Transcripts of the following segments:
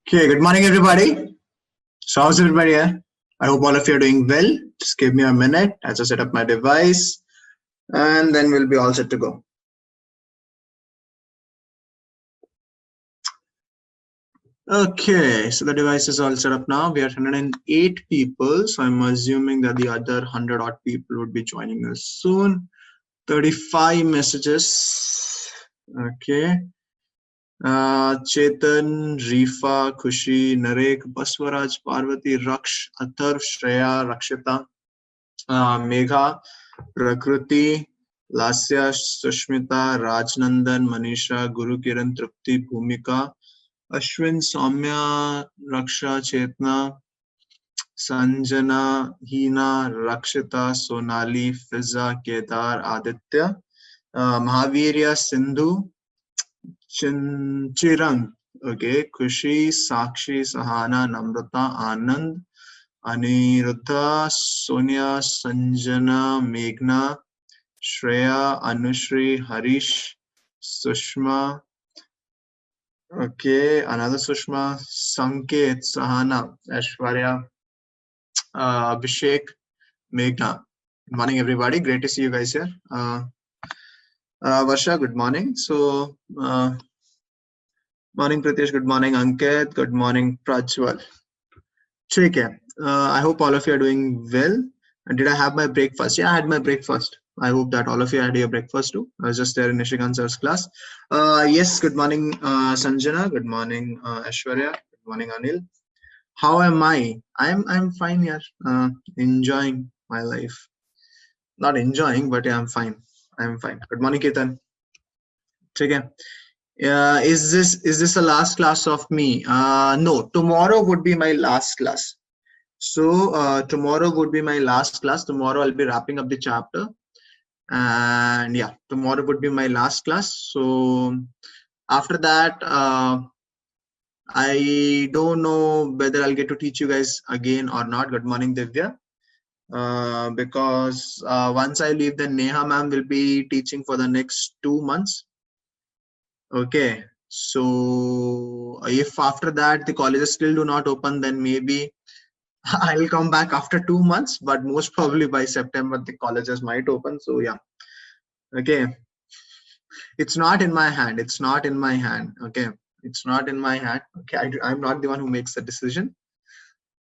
Okay, good morning, everybody. So, how's everybody here? I hope all of you are doing well. Just give me a minute as I set up my device, and then we'll be all set to go. Okay, so the device is all set up now. We are 108 people, so I'm assuming that the other 100 odd people would be joining us soon. 35 messages. Okay. Chetan, Rifa, Khushi, Narek, Baswaraj, Parvati, Raksh, Atharv, Shreya, Rakshita, Megha, Prakruti, Lasya, Sushmita, Rajnandan, Manisha, Guru Kiran, Trupti, Bhumika, Ashwin, Soumya, Raksha, Chetna, Sanjana, Hina, Rakshita, Sonali, Fiza, Kedar, Aditya, Mahavirya, Sindhu, Chirang, okay, Khushi, Sakshi, Sahana, Namrata, Anand, Aniruddha, Sonia, Sanjana, Meghna, Shreya, Anushri, Harish, Sushma, okay, another Sushma, Sanket, Sahana, Ashwarya, Abhishek, Meghna. Good morning, everybody. Great to see you guys here. Varsha, good morning. So, morning Pritesh, good morning Ankit, good morning Prajwal. ठीक है. I hope all of you are doing well. And did I have my breakfast? Yeah, I had my breakfast. I hope that all of you had your breakfast too. I was just there in Nishikant sir's class. Yes, good morning Sanjana, good morning Ashwarya, good morning Anil. How am I? I'm fine here. Enjoying my life. Not enjoying, but yeah, I'm fine. I'm fine. Good morning Ketan. ठीक है. Is this the last class of me? No, tomorrow would be my last class. So tomorrow would be my last class. Tomorrow I'll be wrapping up the chapter, and yeah, tomorrow would be my last class. So after that, I don't know whether I'll get to teach you guys again or not. Good morning, Divya. Because once I leave, then Neha ma'am will be teaching for the next 2 months. Okay, so if after that the colleges still do not open, then maybe I'll come back after 2 months, but most probably by September the colleges might open. So yeah, okay, it's not in my hand. It's not in my hand. Okay, it's not in my hand. Okay, I'm not the one who makes the decision.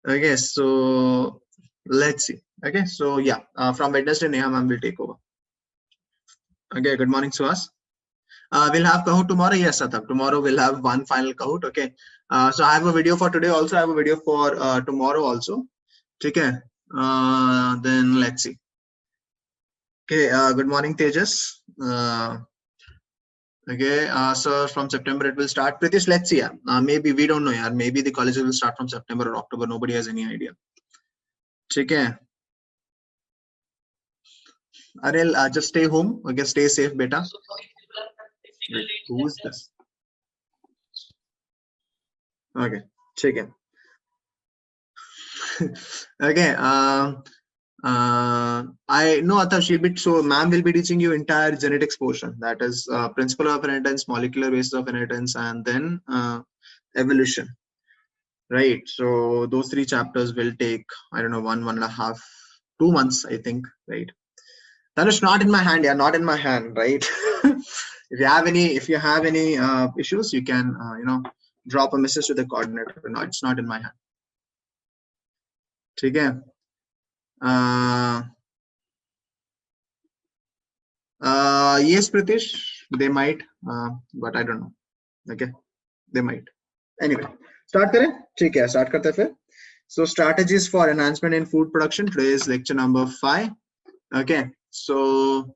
Okay, so let's see. Okay, so yeah, from Wednesday Neha ma'am will take over. Okay, good morning, Suhas. We'll have Kahoot tomorrow. Yes, Satab. Tomorrow we'll have one final Kahoot. Okay. So I have a video for today. Also, I have a video for tomorrow also. Okay. Then let's see. Okay. Good morning, Tejas. Okay. So from September it will start. Pritish, let's see. Maybe we don't know. Yeah. Maybe the colleges will start from September or October. Nobody has any idea. Okay. Aril, just stay home. Okay. Stay safe, beta. Wait, who is this? Okay. Okay. Okay. I know Athav, she'll be, so ma'am will be teaching you entire genetics portion, that is principle of inheritance, molecular basis of inheritance, and then evolution, right? So those 3 chapters will take, I don't know, 1.5, 2 months, I think, right? That is not in my hand. Yeah, not in my hand, right? If you have any issues, you can drop a message to the coordinator. No, it's not in my hand. Okay. Yes, Pritish, they might, but I don't know. Okay, they might. Anyway, start करें. ठीक है, start करते फिर. So strategies for enhancement in food production. Today is lecture number 5. Okay, so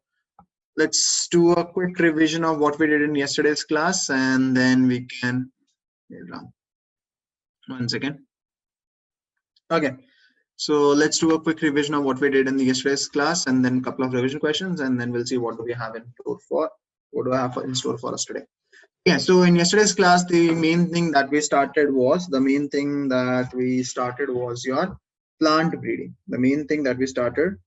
let's do a quick revision of what we did in yesterday's class, and then we can. One second. Okay. So let's do a quick revision of what we did in the yesterday's class, and then a couple of revision questions, and then we'll see what do we have in store for, what do I have in store for us today. Yeah, so in yesterday's class, the main thing that we started was your plant breeding. The main thing that we started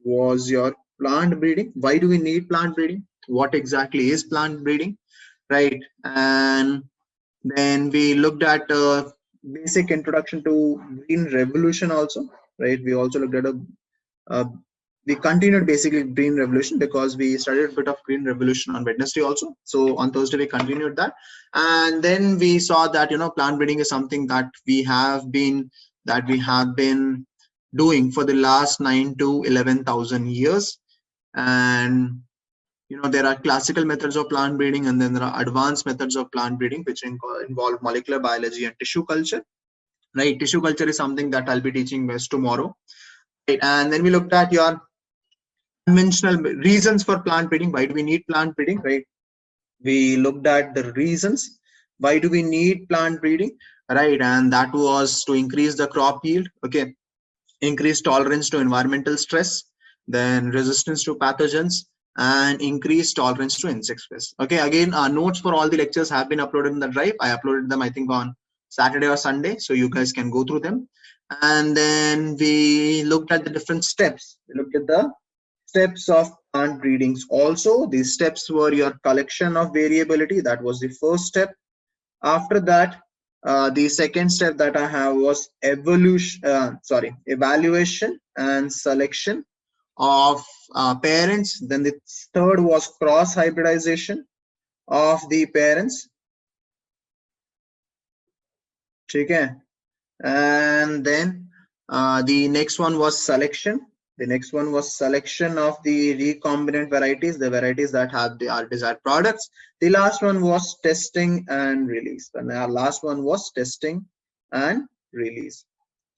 was your plant breeding. Why do we need plant breeding? What exactly is plant breeding, right? And then we looked at basic introduction to green revolution also, right? We also looked at we continued basically green revolution because we studied a bit of green revolution on Wednesday also. So on Thursday we continued that, and then we saw that plant breeding is something that we have been doing for the last 9 to 11,000 years. And there are classical methods of plant breeding, and then there are advanced methods of plant breeding which involve molecular biology and tissue culture, right? Tissue culture is something that I'll be teaching best tomorrow, right? And then we looked at your conventional reasons for plant breeding. Why do we need plant breeding, right? We looked at the reasons why do we need plant breeding, right? And that was to increase the crop yield, okay, increase tolerance to environmental stress, then resistance to pathogens, and increase tolerance to insect pests. Okay, again, our notes for all the lectures have been uploaded in the drive. I uploaded them, I think, on Saturday or Sunday, so you guys can go through them. And then we looked at the different steps. We looked at the steps of plant breedings. Also, these steps were your collection of variability. That was the first step. After that, the second step that I have was evaluation and selection of parents. Then the third was cross hybridization of the parents. Okay. And then the next one was selection. The next one was selection of the recombinant varieties, the varieties that have our desired products. The last one was testing and release. And our last one was testing and release.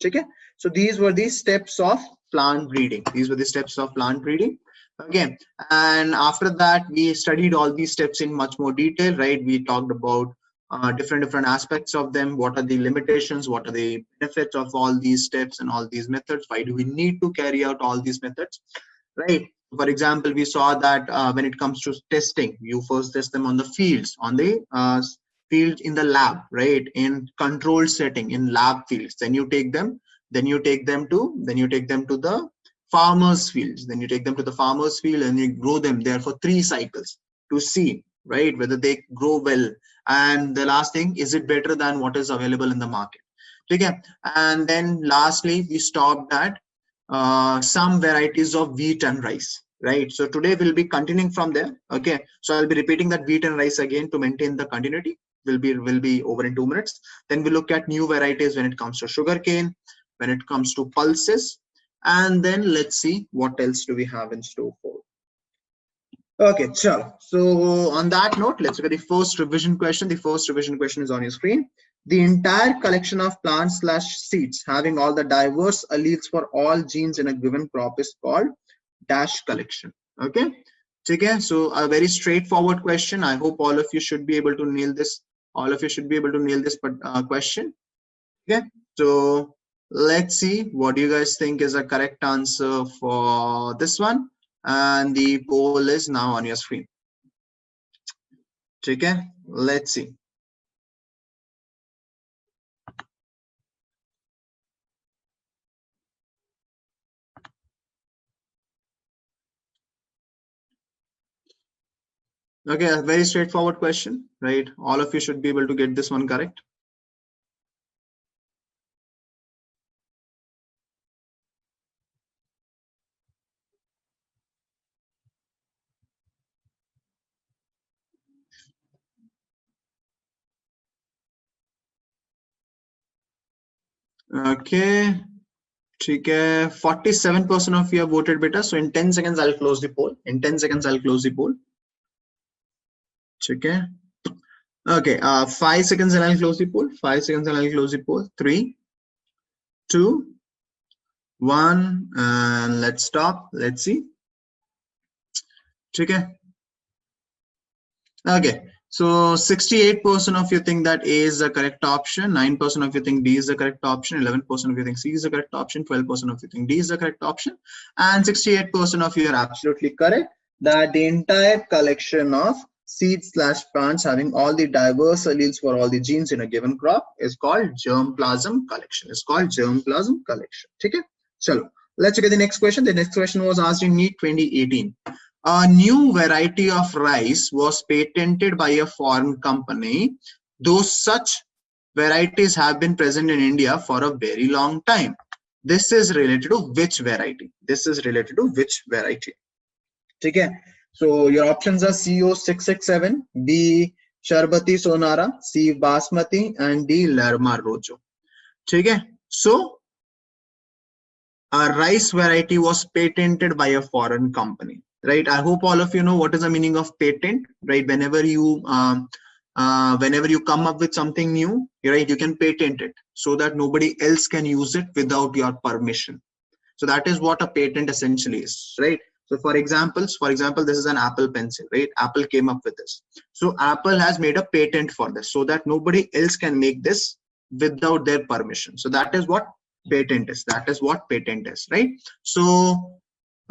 Okay. So these were the steps of plant breeding. These were the steps of plant breeding. Okay. And after that, we studied all these steps in much more detail, right? We talked about different aspects of them. What are the limitations? What are the benefits of all these steps and all these methods? Why do we need to carry out all these methods, right? For example, we saw that when it comes to testing, you first test them on the fields, field in the lab, right? In controlled setting, in lab fields. Then you take them to the farmers fields. Then you take them to the farmers field and you grow them there for 3 cycles to see, right, whether they grow well. And the last thing, is it better than what is available in the market? Okay. And then lastly, we stopped at some varieties of wheat and rice, right? So today we'll be continuing from there. Okay. So I'll be repeating that wheat and rice again to maintain the continuity. Will be over in 2 minutes. Then we look at new varieties when it comes to sugarcane, when it comes to pulses, and then let's see what else do we have in store for. Okay, so on that note, let's look at the first revision question. The first revision question is on your screen. The entire collection of plants / seeds having all the diverse alleles for all genes in a given crop is called dash collection. Okay. Okay, so a very straightforward question. I hope all of you should be able to nail this. Question. Okay, so let's see what do you guys think is a correct answer for this one. And the poll is now on your screen. Okay, let's see. Okay, a very straightforward question, right? All of you should be able to get this one correct. Okay, 47% of you have voted beta. So in 10 seconds, I'll close the poll. Okay, 5 seconds and I'll close the poll. 3, 2, 1, and let's stop. Let's see. Okay. So 68% of you think that A is the correct option, 9% of you think B is the correct option, 11% of you think C is the correct option, 12% of you think D is the correct option, and 68% of you are absolutely correct that the entire collection of seeds / plants having all the diverse alleles for all the genes in a given crop is called germplasm collection. Okay, so let's look at the next question. The next question was asked in NEET 2018. A new variety of rice was patented by a foreign company, though such varieties have been present in India for a very long time. This is related to which variety? This is related to which variety? Okay. So your options are CO667, B Sharbati Sonara, C Basmati, and D Lerma Rojo. Okay. So a rice variety was patented by a foreign company, right? I hope all of you know what is the meaning of patent, right? Whenever you come up with something new, right, you can patent it so that nobody else can use it without your permission. So that is what a patent essentially is, right? So for example, this is an Apple pencil, right? Apple came up with this. So Apple has made a patent for this so that nobody else can make this without their permission. So that is what patent is. That is what patent is, right? So,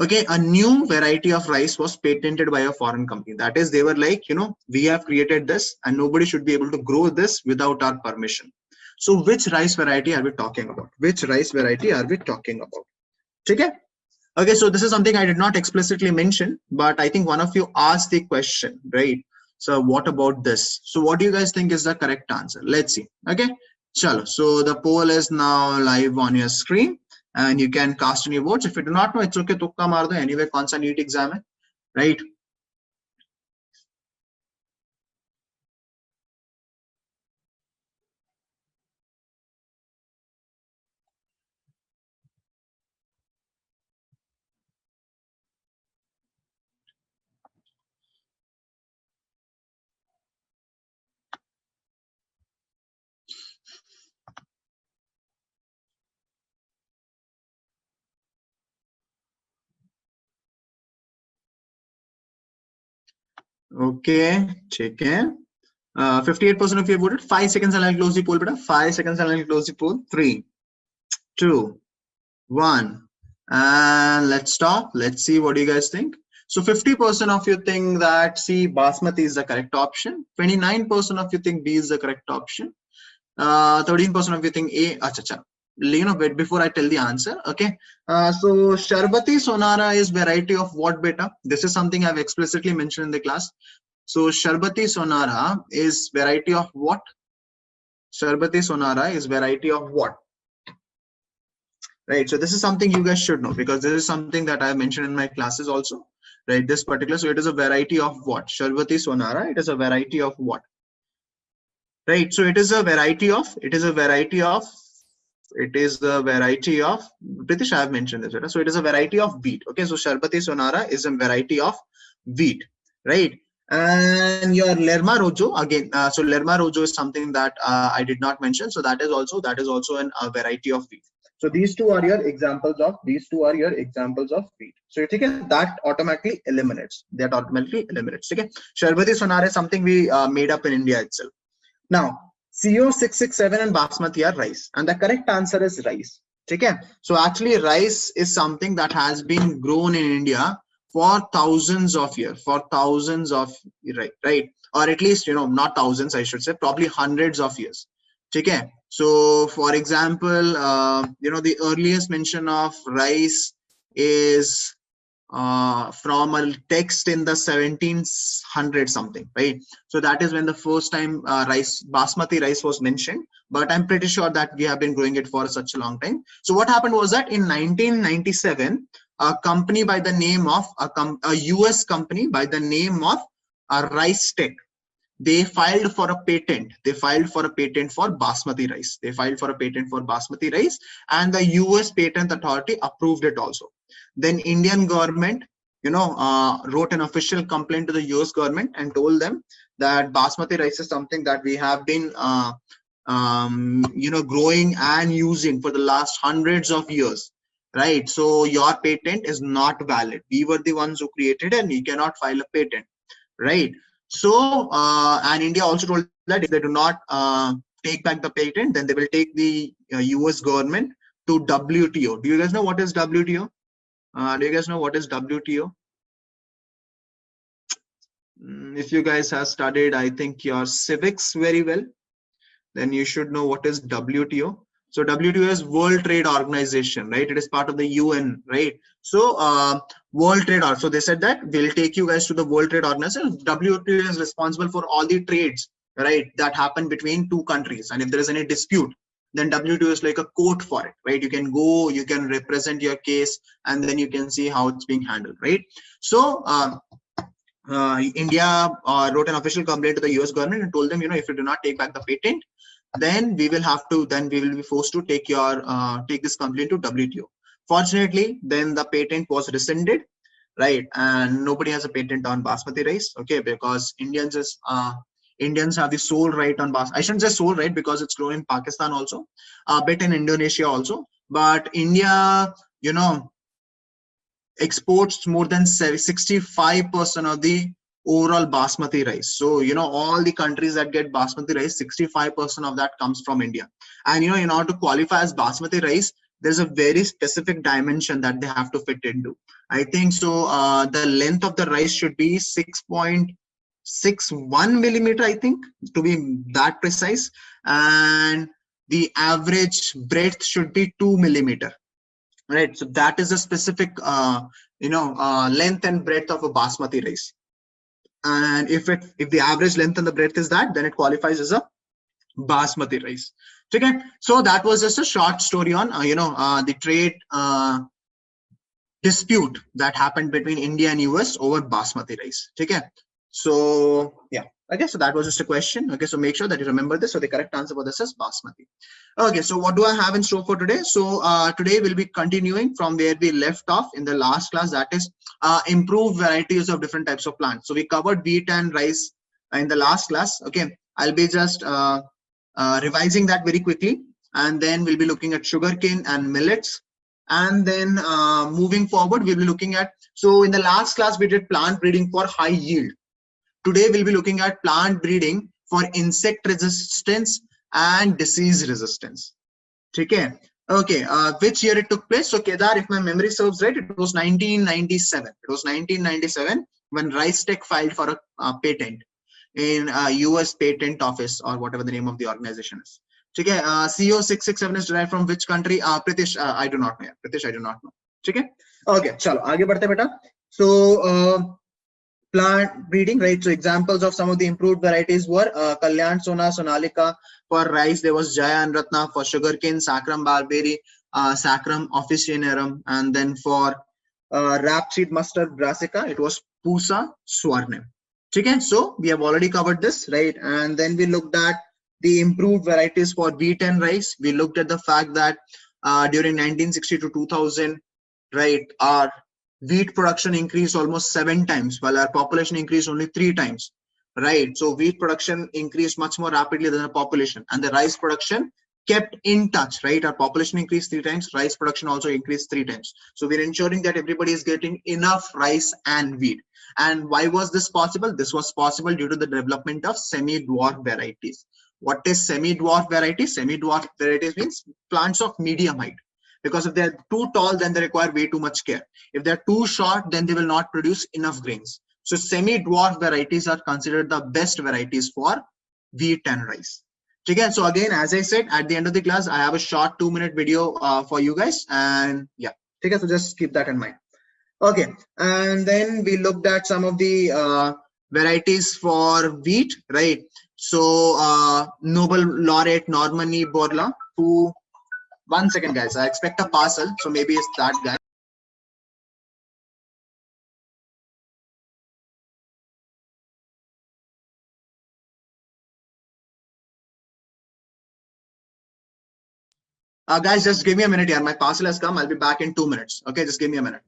okay, a new variety of rice was patented by a foreign company. That is, they were like, you know, we have created this and nobody should be able to grow this without our permission. So which rice variety are we talking about? Which rice variety are we talking about? Okay. Okay, so this is something I did not explicitly mention, but I think one of you asked the question, right? So what about this? So what do you guys think is the correct answer? Let's see. Okay, chalo. So the poll is now live on your screen and you can cast any votes. If you do not know, it's okay. Tukka maar do. Anyway, kaun sa NEET exam hai, right? Okay, check it. 58% of you voted. 5 seconds and I'll close the poll, beta. 5 seconds and I'll close the poll. 3, 2, 1. And let's stop. Let's see what do you guys think. So 50% of you think that C Basmati is the correct option. 29% of you think B is the correct option. 13% of you think A. Acha. You know, wait, before I tell the answer, okay. So Sharbati Sonara is variety of what, beta? This is something I've explicitly mentioned in the class. So Sharbati Sonara is variety of what? Sharbati Sonara is variety of what? Right. So this is something you guys should know because this is something that I mentioned in my classes also. Right. This particular. So it is a variety of what? Sharbati Sonara. It is a variety of what? Right. So it is a variety of. British, I have mentioned this. Right? So it is a variety of wheat. Okay. So Sharbati Sonara is a variety of wheat. Right. And your Lerma Rojo again. So Lerma Rojo is something that I did not mention. So that is also a variety of wheat. So these two are your examples of wheat. So you think that automatically eliminates. Okay. Sharbati Sonara is something we made up in India itself. Now, CO667 and Basmati are rice, and the correct answer is rice. Okay. So actually, rice is something that has been grown in India for thousands of years, right? Or at least, you know, not thousands, I should say, probably hundreds of years. Okay. So for example, you know, the earliest mention of rice is from a text in the 1700 something, right? So that is when the first time basmati rice was mentioned, but I'm pretty sure that we have been growing it for such a long time. So what happened was that in 1997, a company by the name of a US company by the name of Rice Tech, they filed for a patent. They filed for a patent for basmati rice. And the US Patent Authority approved it also. Then Indian government, you know, wrote an official complaint to the US government and told them that basmati rice is something that we have been, you know, growing and using for the last hundreds of years, right? So your patent is not valid. We were the ones who created it and you cannot file a patent, right? So, and India also told that if they do not take back the patent, then they will take the US government to WTO. Do you guys know what is WTO? If you guys have studied, I think your civics very well, then you should know what is WTO. So WTO is World Trade Organization, right? It is part of the UN, right? So World Trade Organization. So they said that we'll take you guys to the World Trade Organization. WTO is responsible for all the trades, right, that happen between two countries, and if there is any dispute, then WTO is like a court for it, right? You can go, you can represent your case, and then you can see how it's being handled, right? So India wrote an official complaint to the US government and told them, if you do not take back the patent, then we will be forced to take this complaint to WTO. Fortunately, then the patent was rescinded, right? And nobody has a patent on basmati rice, okay? Because Indians have the sole right on I shouldn't say sole right, because it's grown in Pakistan also, a bit in Indonesia also, but India, exports more than 65% of the overall basmati rice. So all the countries that get basmati rice, 65% of that comes from India. And in order to qualify as basmati rice, there's a very specific dimension that they have to fit into. I think so the length of the rice should be 6.61 millimeter, I think, to be that precise, and the average breadth should be 2 millimeter. Right, so that is a specific length and breadth of a basmati rice. And if the average length and the breadth is that, then it qualifies as a basmati rice. Okay, so that was just a short story on the trade dispute that happened between India and US over basmati rice. Okay, so yeah, okay, so that was just a question. Okay, so make sure that you remember this. So the correct answer for this is basmati. Okay, so what do I have in store for today? So today we'll be continuing from where we left off in the last class, that is improved varieties of different types of plants. So we covered wheat and rice in the last class. Okay, I'll be just revising that very quickly, and then we'll be looking at sugarcane and millets. And then moving forward, we'll be looking at, so in the last class we did plant breeding for high yield. Today we'll be looking at plant breeding for insect resistance and disease resistance. Okay, okay. Which year it took place? So Kedar, if my memory serves right, it was 1997. It was 1997 when Rice Tech filed for a patent in US Patent Office, or whatever the name of the organization is. Okay, CO 667 is derived from which country? Pritish, I do not know. Pritish, I do not know. Okay, okay. Chalo, aage badhte beta. So plant breeding, right? So examples of some of the improved varieties were Kalyan Sona, Sonalika. For rice, there was Jaya and Ratna. For sugarcane, Sacrum barberry, Sacrum officinarum. And then for rapeseed mustard brassica, it was Pusa Swarnim. Okay, so we have already covered this, right? And then we looked at the improved varieties for wheat and rice. We looked at the fact that during 1960 to 2000, right, our wheat production increased almost 7 times, while our population increased only 3 times, right? So wheat production increased much more rapidly than the population, and the rice production kept in touch, right? Our population increased 3 times, rice production also increased 3 times. So we're ensuring that everybody is getting enough rice and wheat. And why was this possible? This was possible due to the development of semi-dwarf varieties. What is semi-dwarf varieties? Semi-dwarf varieties means plants of medium height, because if they're too tall, then they require way too much care. If they're too short, then they will not produce enough grains. So semi-dwarf varieties are considered the best varieties for wheat and rice. Okay, so again, as I said, at the end of the class, I have a short 2-minute video for you guys, and yeah, okay, so just keep that in mind. Okay, and then we looked at some of the varieties for wheat, right? So Nobel laureate Normani Borla, who, 1 second guys, I expect a parcel, so maybe it's that guy. Guys, just give me a minute here. My parcel has come. I'll be back in 2 minutes. Okay, just give me a minute.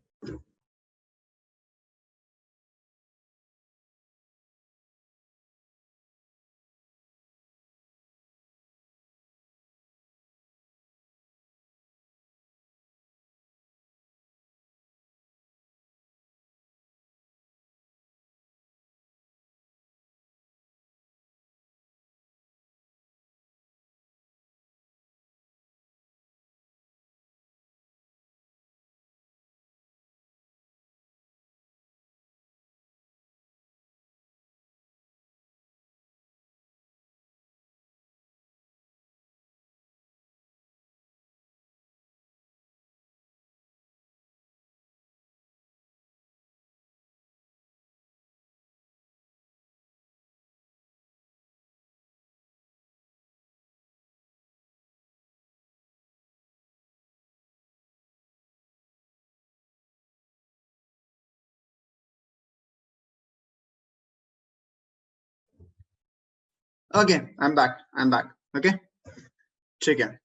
Okay, I'm back. Okay, chicken.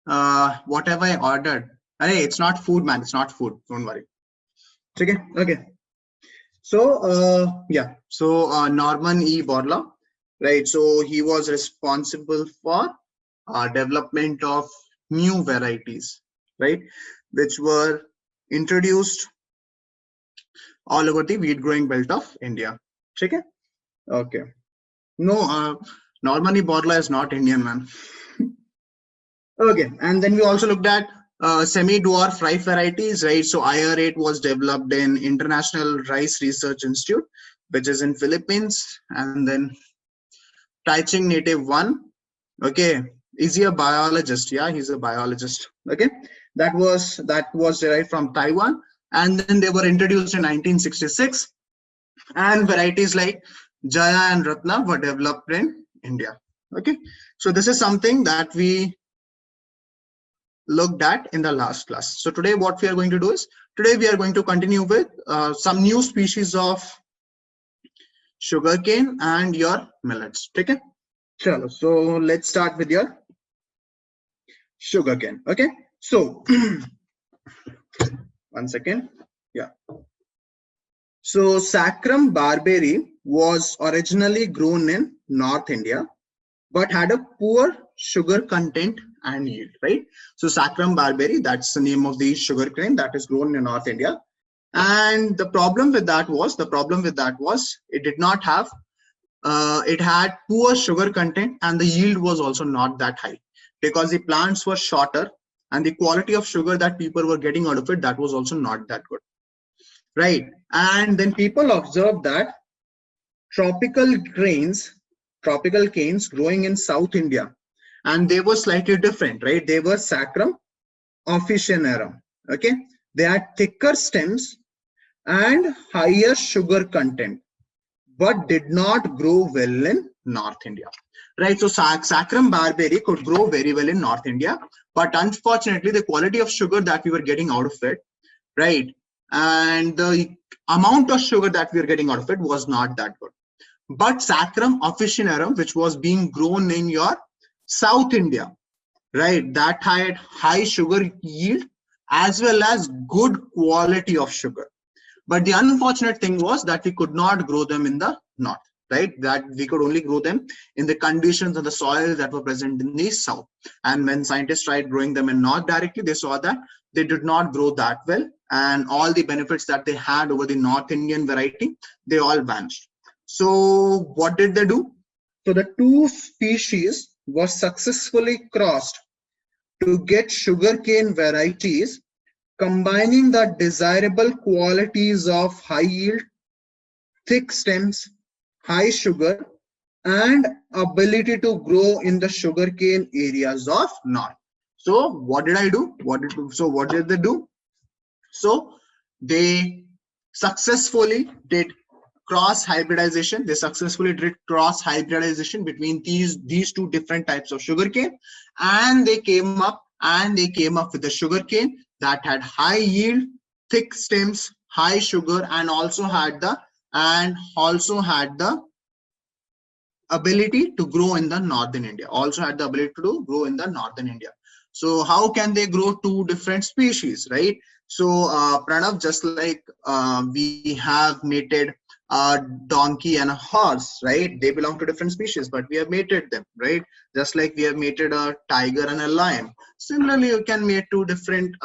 Whatever I ordered. Hey, it's not food, man. It's not food. Don't worry. Chicken. Okay. So, yeah. So, Norman E. Borlaug, right? So he was responsible for development of new varieties, right? Which were introduced all over the wheat growing belt of India. Okay. Okay. No, Norman E. Borlaug is not Indian, man. Okay, and then we also looked at semi-dwarf rice varieties, right? So IR8 was developed in International Rice Research Institute, which is in Philippines, and then Taichung Native 1. Okay, is he a biologist? Yeah, he's a biologist. Okay, that was derived from Taiwan, and then they were introduced in 1966, and varieties like Jaya and Ratna were developed in India. Okay, so this is something that we looked at in the last class. So today what we are going to do is, today we are going to continue with some new species of sugarcane and your millets. Okay. Chalo. So let's start with your sugarcane. Okay. So one second. Yeah. So Saccharum barberry was originally grown in North India, but had a poor sugar content and yield, right? So Saccharum barberry, that's the name of the sugar cane that is grown in North India. And the problem with that was, it did not have, it had poor sugar content, and the yield was also not that high because the plants were shorter, and the quality of sugar that people were getting out of it, that was also not that good, right? And then people observed that tropical canes growing in South India, and they were slightly different, right? They were Saccharum officinarum. Okay, they had thicker stems and higher sugar content, but did not grow well in North India, right? So Saccharum barberry could grow very well in North India, but unfortunately the quality of sugar that we were getting out of it, right, and the amount of sugar that we were getting out of it was not that good. But Saccharum officinarum, which was being grown in your South India, right, that had high sugar yield as well as good quality of sugar. But the unfortunate thing was that we could not grow them in the north, right? That we could only grow them in the conditions of the soil that were present in the south. And when scientists tried growing them in north directly, they saw that they did not grow that well, and all the benefits that they had over the North Indian variety, they all vanished. So what did they do? So the two species were successfully crossed to get sugarcane varieties combining the desirable qualities of high yield, thick stems, high sugar, and ability to grow in the sugarcane areas of north. So what did I do? What did they do? So they successfully did cross hybridization. They successfully did cross hybridization between these two different types of sugarcane, and they came up with the sugarcane that had high yield, thick stems, high sugar, and also had the ability to grow in the northern India. So how can they grow two different species, right? So Pranav, just like we have mated a donkey and a horse, right? They belong to different species, but we have mated them, right? Just like we have mated a tiger and a lion. Similarly, you can mate two different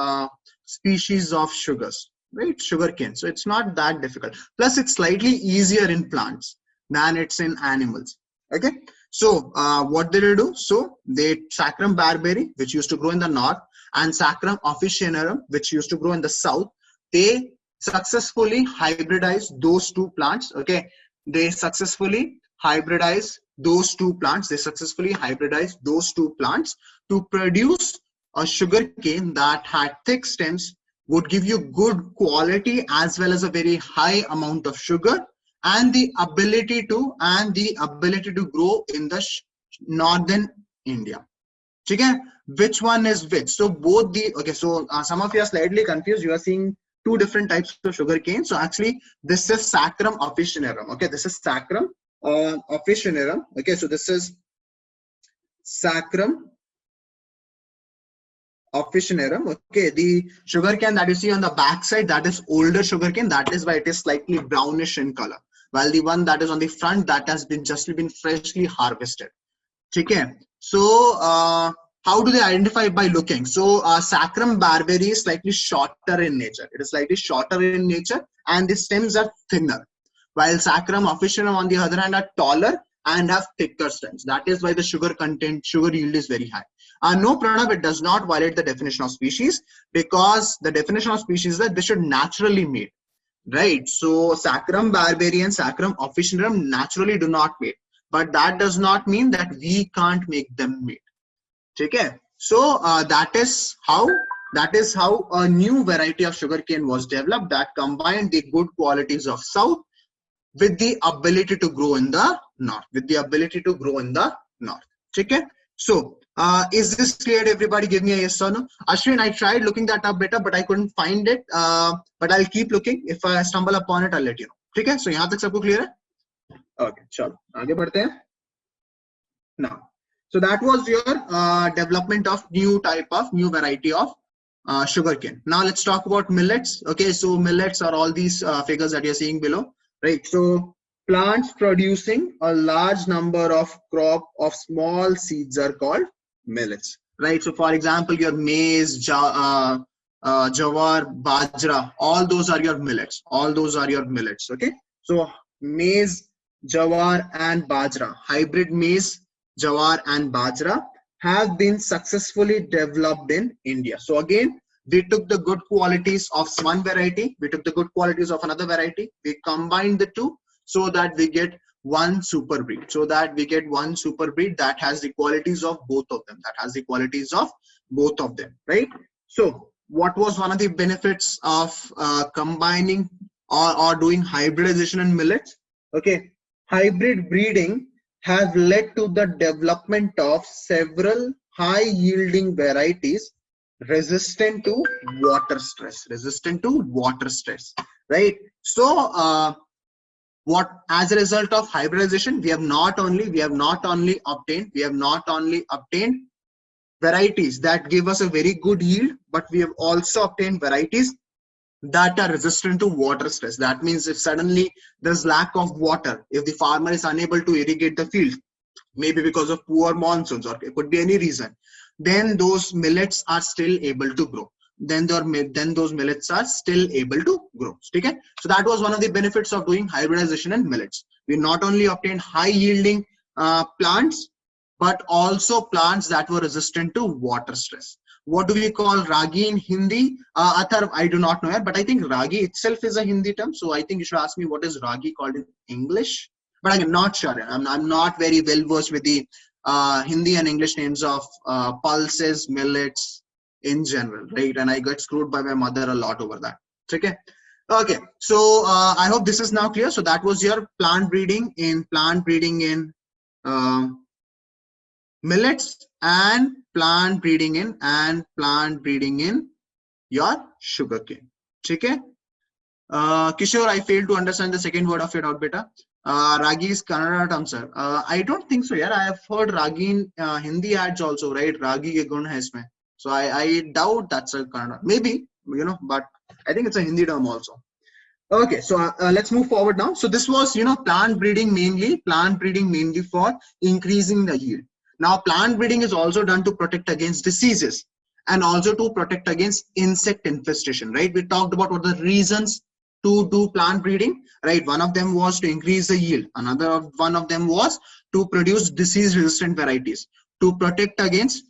species of sugars, right? Sugarcane. So it's not that difficult. Plus, it's slightly easier in plants than it's in animals. Okay. So what did they do? So they Saccharum barberry, which used to grow in the north, and Saccharum officinarum, which used to grow in the south, they successfully hybridized those two plants. Okay, they successfully hybridized those two plants. To produce a sugar cane that had thick stems, would give you good quality as well as a very high amount of sugar, and the ability to grow in the northern India. Okay, which one is which? So both the so some of you are slightly confused. You are seeing two different types of sugar cane. So actually, this is Saccharum officinarum. Okay, this is Saccharum officinarum. Okay, so this is Saccharum officinarum. Okay, the sugar cane that you see on the back side, that is older sugar cane. That is why it is slightly brownish in color. While the one that is on the front, that has been just been freshly harvested. Okay. So how do they identify by looking? So Saccharum barberi is slightly shorter in nature. It is slightly shorter in nature, and the stems are thinner. While Saccharum officinarum on the other hand are taller and have thicker stems. That is why the sugar content, sugar yield is very high. No, Pranav, it does not violate the definition of species, because the definition of species is that they should naturally mate, right? So Saccharum barberi and Saccharum officinarum naturally do not mate, but that does not mean that we can't make them mate. Okay, so that is how a new variety of sugarcane was developed that combined the good qualities of south with the ability to grow in the north. Okay, so is this clear to everybody? Give me a yes or no. Ashwin, I tried looking that up better, but I couldn't find it. But I'll keep looking. If I stumble upon it, I'll let you know. Okay, so यहाँ तक सबको clear है? Okay, चलो आगे बढ़ते हैं. Now, so that was your development of new variety of sugarcane. Now let's talk about millets. Okay, so millets are all these figures that you're seeing below, right? So plants producing a large number of crop of small seeds are called millets, right? So for example, your maize, jawar, bajra, all those are your millets. Okay, so maize, jawar and bajra, hybrid maize, jawar and bajra have been successfully developed in India. So again, we took the good qualities of one variety, we took the good qualities of another variety, we combined the two so that we get one super breed. That has the qualities of both of them, right? So what was one of the benefits of combining or doing hybridization in millets? Okay, hybrid breeding have led to the development of several high yielding varieties resistant to water stress, right? So what, as a result of hybridization, we have not only obtained varieties that give us a very good yield, but we have also obtained varieties that are resistant to water stress. That means if suddenly there's lack of water, if the farmer is unable to irrigate the field, maybe because of poor monsoons or it could be any reason, then those millets are still able to grow. Okay? So that was one of the benefits of doing hybridization in millets. We not only obtained high yielding plants, but also plants that were resistant to water stress. What do we call ragi in Hindi? Athar, I do not know, but I think ragi itself is a Hindi term. So I think you should ask me what is ragi called in English. But I'm not sure. I'm not very well versed with the Hindi and English names of pulses, millets in general, right? And I got screwed by my mother a lot over that. Okay. Okay. So I hope this is now clear. So that was your plant breeding in millets and plant breeding in your sugarcane. Okay. Kishore, I failed to understand the second word of it out beta. Ragi is Kannada term, sir. I don't think so. Yeah, I have heard ragi in Hindi ads also, right? Ragi ke gun hai isme. So I doubt that's a Kannada. Maybe, but I think it's a Hindi term also. Okay, so let's move forward now. So this was, plant breeding mainly for increasing the yield. Now, plant breeding is also done to protect against diseases and also to protect against insect infestation, right? We talked about what the reasons to do plant breeding, right? One of them was to increase the yield. Another one of them was to produce disease-resistant varieties, to protect against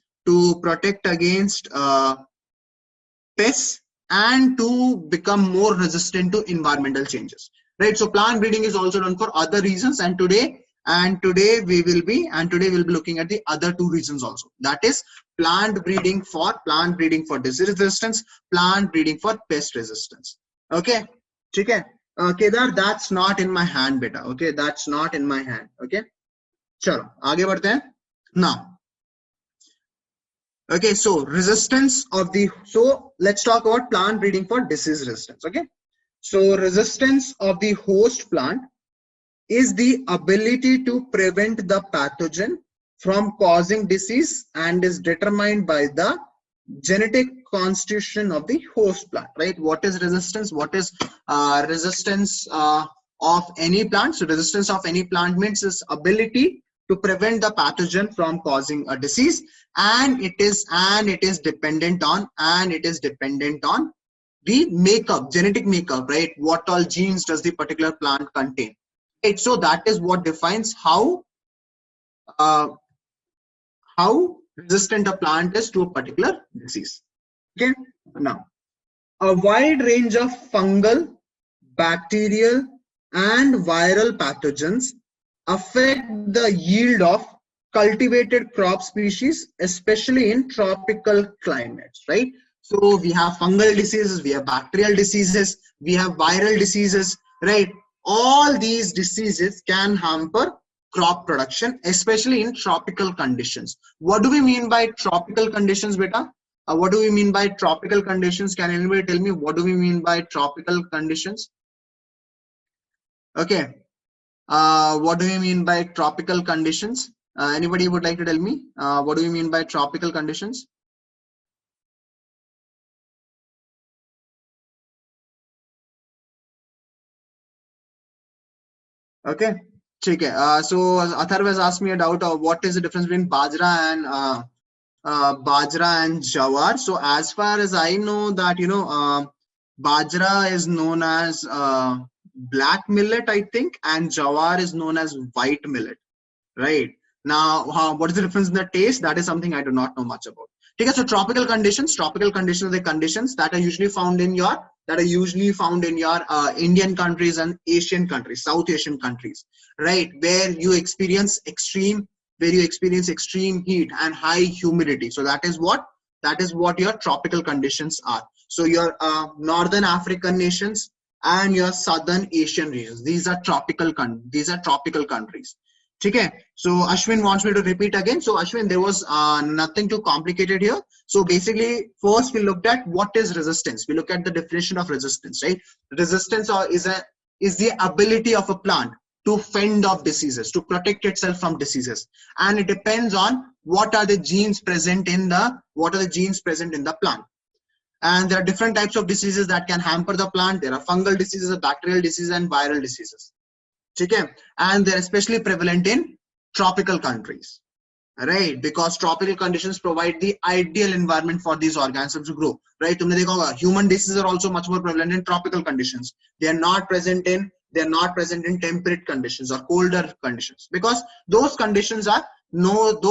pests and to become more resistant to environmental changes, right? So plant breeding is also done for other reasons, and today we will be looking at the other two reasons also. That is plant breeding for disease resistance, plant breeding for pest resistance. Okay. Okay. Kedar, that's not in my hand, beta. Okay, that's not in my hand. Okay. Chalo, आगे बढ़ते हैं. Now. Okay, so let's talk about plant breeding for disease resistance. Okay. So resistance of the host plant is the ability to prevent the pathogen from causing disease and is determined by the genetic constitution of the host plant, right? What is resistance? What is resistance of any plant? So resistance of any plant means its ability to prevent the pathogen from causing a disease, and it is dependent on the makeup, genetic makeup, right? What all genes does the particular plant contain, right? So that is what defines how resistant a plant is to a particular disease. Okay, now a wide range of fungal, bacterial, and viral pathogens affect the yield of cultivated crop species, especially in tropical climates, right? So we have fungal diseases, we have bacterial diseases, we have viral diseases, right? All these diseases can hamper crop production, especially in tropical conditions. What do we mean by tropical conditions, beta? What do we mean by tropical conditions? Can anybody tell me what do we mean by tropical conditions? Okay. What do we mean by tropical conditions? Anybody would like to tell me what do we mean by tropical conditions? Okay. Okay. So Atharv has asked me a doubt of what is the difference between bajra and jawar. So as far as I know that, bajra is known as black millet, I think, and jawar is known as white millet, right? Now, what is the difference in the taste? That is something I do not know much about. Okay, so tropical conditions are the conditions that are usually found in your Indian countries and Asian countries, South Asian countries, right? Where you experience extreme heat and high humidity. So that is what your tropical conditions are. So your northern African nations and your southern Asian regions, these are tropical countries. Okay, so Ashwin wants me to repeat again. So Ashwin, there was nothing too complicated here. So basically, first we looked at what is resistance. We look at the definition of resistance, right? Resistance is the ability of a plant to fend off diseases, to protect itself from diseases, and it depends on what are the genes present in the plant. And there are different types of diseases that can hamper the plant. There are fungal diseases, bacterial diseases, and viral diseases. Okay, and they're especially prevalent in tropical countries, right? Because tropical conditions provide the ideal environment for these organisms to grow, right? तुमने देखा होगा, human diseases are also much more prevalent in tropical conditions. They are not present in temperate conditions or colder conditions, because those conditions are not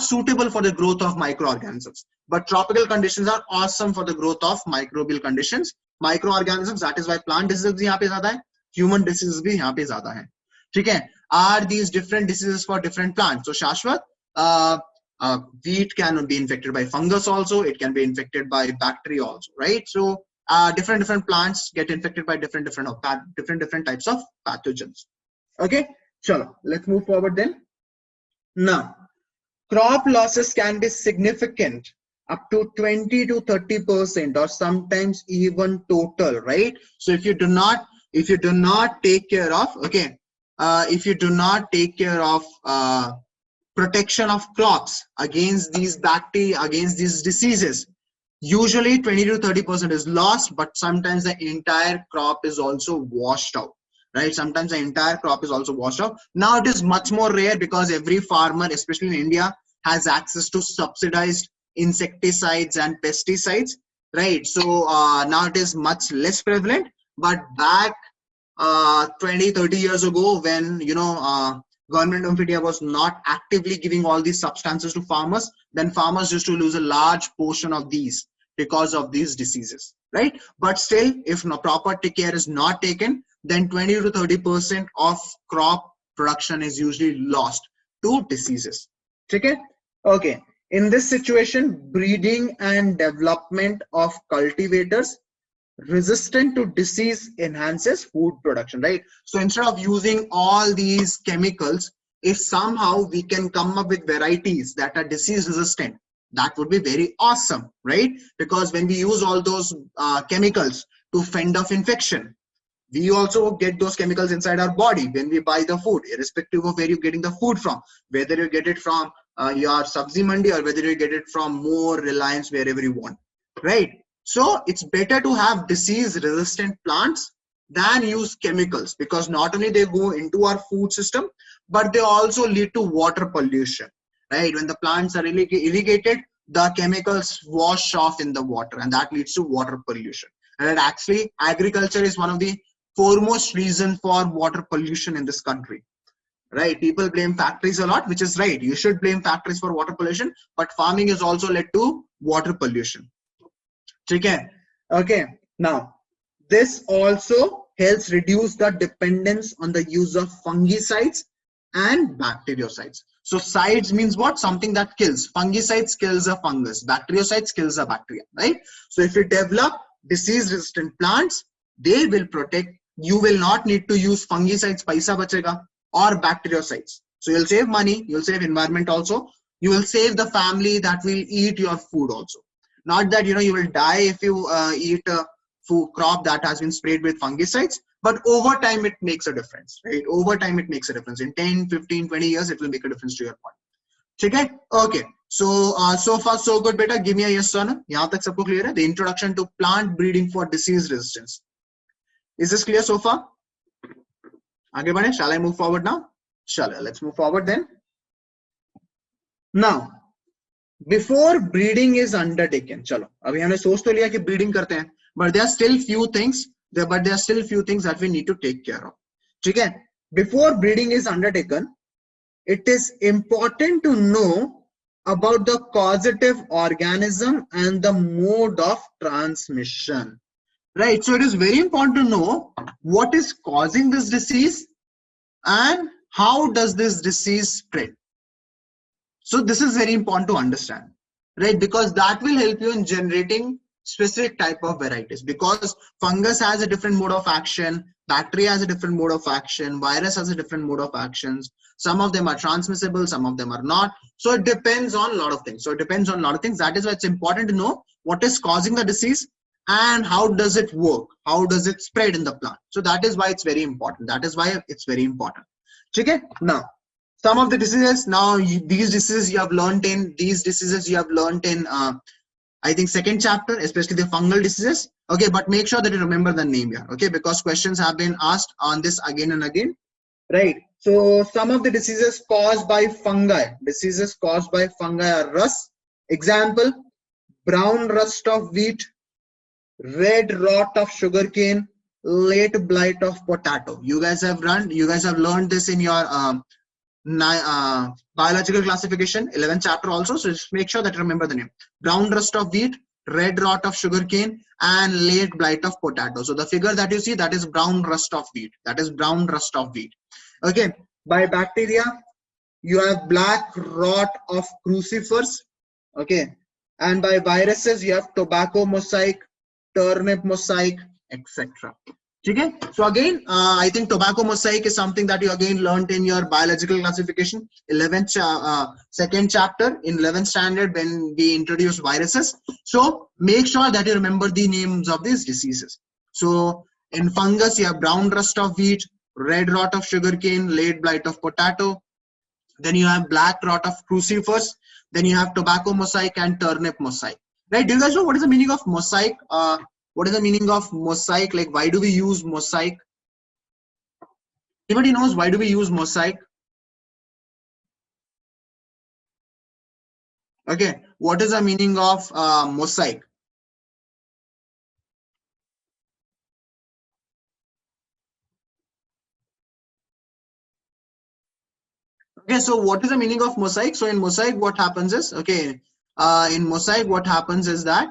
suitable for the growth of microorganisms. But tropical conditions are awesome for the growth of microbial conditions, microorganisms. That is why plant diseases भी यहाँ पे ज़्यादा है, human diseases भी यहाँ पे ज़्यादा है. ठीक है? Are these different diseases for different plants? So Shashwat, wheat can be infected by fungus also. It can be infected by bacteria also, right? So different plants get infected by different types of pathogens. Okay, chalo, let's move forward then. Now, crop losses can be significant, up to 20 to 30%, or sometimes even total, right? So if you do not take care of, okay, if you do not take care of protection of crops against these bacteria, against these diseases, usually 20 to 30% is lost, but sometimes the entire crop is also washed out, right? Sometimes the entire crop is also washed out. Now it is much more rare because every farmer, especially in India, has access to subsidized insecticides and pesticides, right? So now it is much less prevalent. But back 20-30 years ago, when government of India was not actively giving all these substances to farmers, then farmers used to lose a large portion of these because of these diseases, right? But still, if no proper care is not taken, then 20 to 30% of crop production is usually lost to diseases. Okay. In this situation, breeding and development of cultivators resistant to disease enhances food production, right? So instead of using all these chemicals, if somehow we can come up with varieties that are disease resistant, that would be very awesome, right? Because when we use all those chemicals to fend off infection, We also get those chemicals inside our body when we buy the food, irrespective of where you're getting the food from, whether you get it from your Sabzi Mandi or whether you get it from more Reliance, wherever you want, right? So it's better to have disease resistant plants than use chemicals, because not only they go into our food system, but they also lead to water pollution, right? When the plants are irrigated, the chemicals wash off in the water, and that leads to water pollution. And actually, agriculture is one of the foremost reason for water pollution in this country, right? People blame factories a lot, which is right. You should blame factories for water pollution, but farming has also led to water pollution. Okay. Now, this also helps reduce the dependence on the use of fungicides and bactericides. So sides means what? Something that kills. Fungicides kills a fungus. Bactericides kills a bacteria, right? So if you develop disease resistant plants, they will protect. You will not need to use fungicides, paisa bachega, or bactericides. So you'll save money, you'll save environment also, you will save the family that will eat your food also. Not that, you know, you will die if you eat a food crop that has been sprayed with fungicides, but over time it makes a difference, right? Over time it makes a difference. In 10, 15, 20 years, it will make a difference to your body. Okay? Okay. So, so far so good, beta. Give me a yes or no. Yahan tak sabko clear hai? The introduction to plant breeding for disease resistance. Is this clear so far? Aage badhe? Shall I move forward now? Shall I? Let's move forward then. Now, before breeding is undertaken, chalo. Abhi humne soch to liya ki breeding karte hain, but there are still few things. There are still few things that we need to take care of. Okay? Before breeding is undertaken, it is important to know about the causative organism and the mode of transmission. Right? So it is very important to know what is causing this disease and how does this disease spread. So this is very important to understand, right? Because that will help you in generating specific type of varieties, because fungus has a different mode of action, bacteria has a different mode of action, virus has a different mode of actions. Some of them are transmissible, some of them are not. So it depends on a lot of things. That is why it's important to know what is causing the disease and how does it work, how does it spread in the plant. So that is why it's very important. Okay? Now, some of the diseases, these diseases you have learned in, I think second chapter, especially the fungal diseases. Okay, but make sure that you remember the name here. Okay, because questions have been asked on this again and again. Right. So some of the diseases caused by fungi. Are rust. Example: brown rust of wheat, red rot of sugarcane, late blight of potato. You guys have learned this in your biological classification 11th chapter also. So just make sure that you remember the name: brown rust of wheat, red rot of sugarcane, and late blight of potato. So the figure that you see, that is brown rust of wheat. Okay. By bacteria, you have black rot of crucifers. Okay. And by viruses, you have tobacco mosaic, turnip mosaic, etc. Okay. So again, I think tobacco mosaic is something that you again learned in your biological classification 11th second chapter in 11th standard when we introduced viruses. So make sure that you remember the names of these diseases. So in fungus, you have brown rust of wheat, red rot of sugarcane, late blight of potato. Then you have black rot of crucifers. Then you have tobacco mosaic and turnip mosaic. Right? Do you guys know what is the meaning of mosaic? What is the meaning of mosaic? Like, why do we use mosaic? Anybody knows why do we use mosaic? Okay, what is the meaning of mosaic? Okay, so what is the meaning of mosaic? So in mosaic, what happens is, okay, that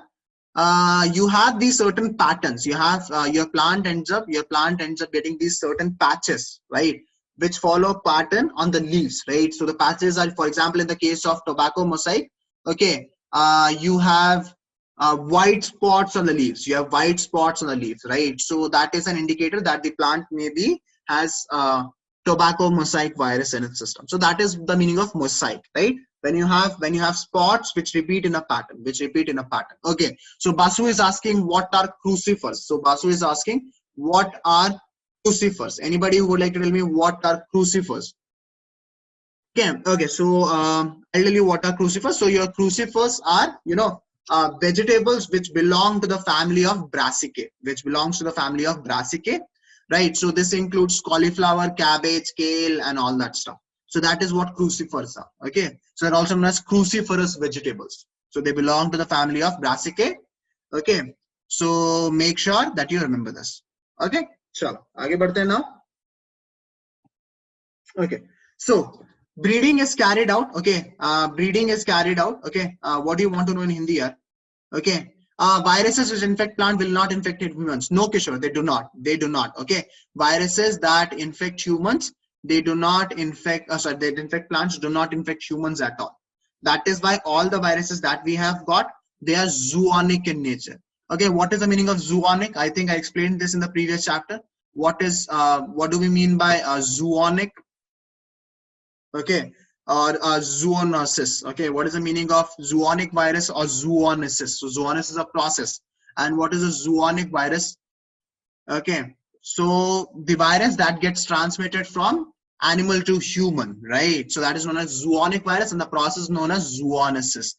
you have these certain patterns. You have your plant ends up getting these certain patches, right, which follow pattern on the leaves, right? So the patches are, for example, in the case of tobacco mosaic, okay, you have white spots on the leaves. Right? So that is an indicator that the plant maybe has tobacco mosaic virus in its system. So that is the meaning of mosaic, right? When you have spots which repeat in a pattern, Okay. So Basu is asking what are crucifers. So Basu is asking what are Crucifers. Anybody who would like to tell me what are crucifers? Okay. So I'll tell you what are crucifers. So your crucifers are, vegetables which belong to the family of Brassicaceae, right? So this includes cauliflower, cabbage, kale, and all that stuff. So that is what crucifers are. Okay. So they're also known as cruciferous vegetables. So they belong to the family of Brassicaceae. Okay. So make sure that you remember this. Okay. Chalo, आगे बढ़ते हैं now. Okay. So breeding is carried out. Okay. Breeding is carried out. Okay. What do you want to know in Hindi here? Okay. Viruses which infect plant will not infect humans. No, Kishore, they do not. They do not. Okay. Viruses that infect humans, they do not infect. They infect plants, do not infect humans at all. That is why all the viruses that we have got, they are zoonic in nature. Okay. What is the meaning of zoonic? I think I explained this in the previous chapter. What do we mean by zoonic? Okay. Or zoonosis. Okay, what is the meaning of zoonic virus or zoonosis? So zoonosis is a process. And what is a zoonic virus? Okay, so the virus that gets transmitted from animal to human, right? So that is known as zoonic virus, and the process known as zoonosis.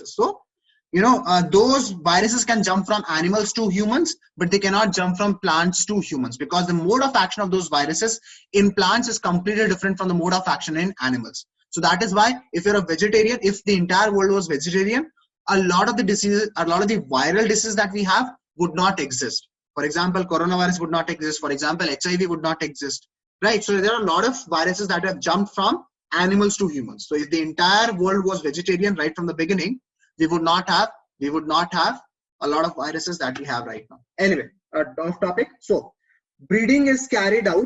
So those viruses can jump from animals to humans, but they cannot jump from plants to humans, because the mode of action of those viruses in plants is completely different from the mode of action in animals. So that is why if you're a vegetarian, if the entire world was vegetarian, a lot of the viral diseases that we have would not exist. For example, coronavirus would not exist. For example, HIV would not exist, right? So there are a lot of viruses that have jumped from animals to humans. So if the entire world was vegetarian right from the beginning, we would not have a lot of viruses that we have right now. Anyway, off topic. So breeding is carried out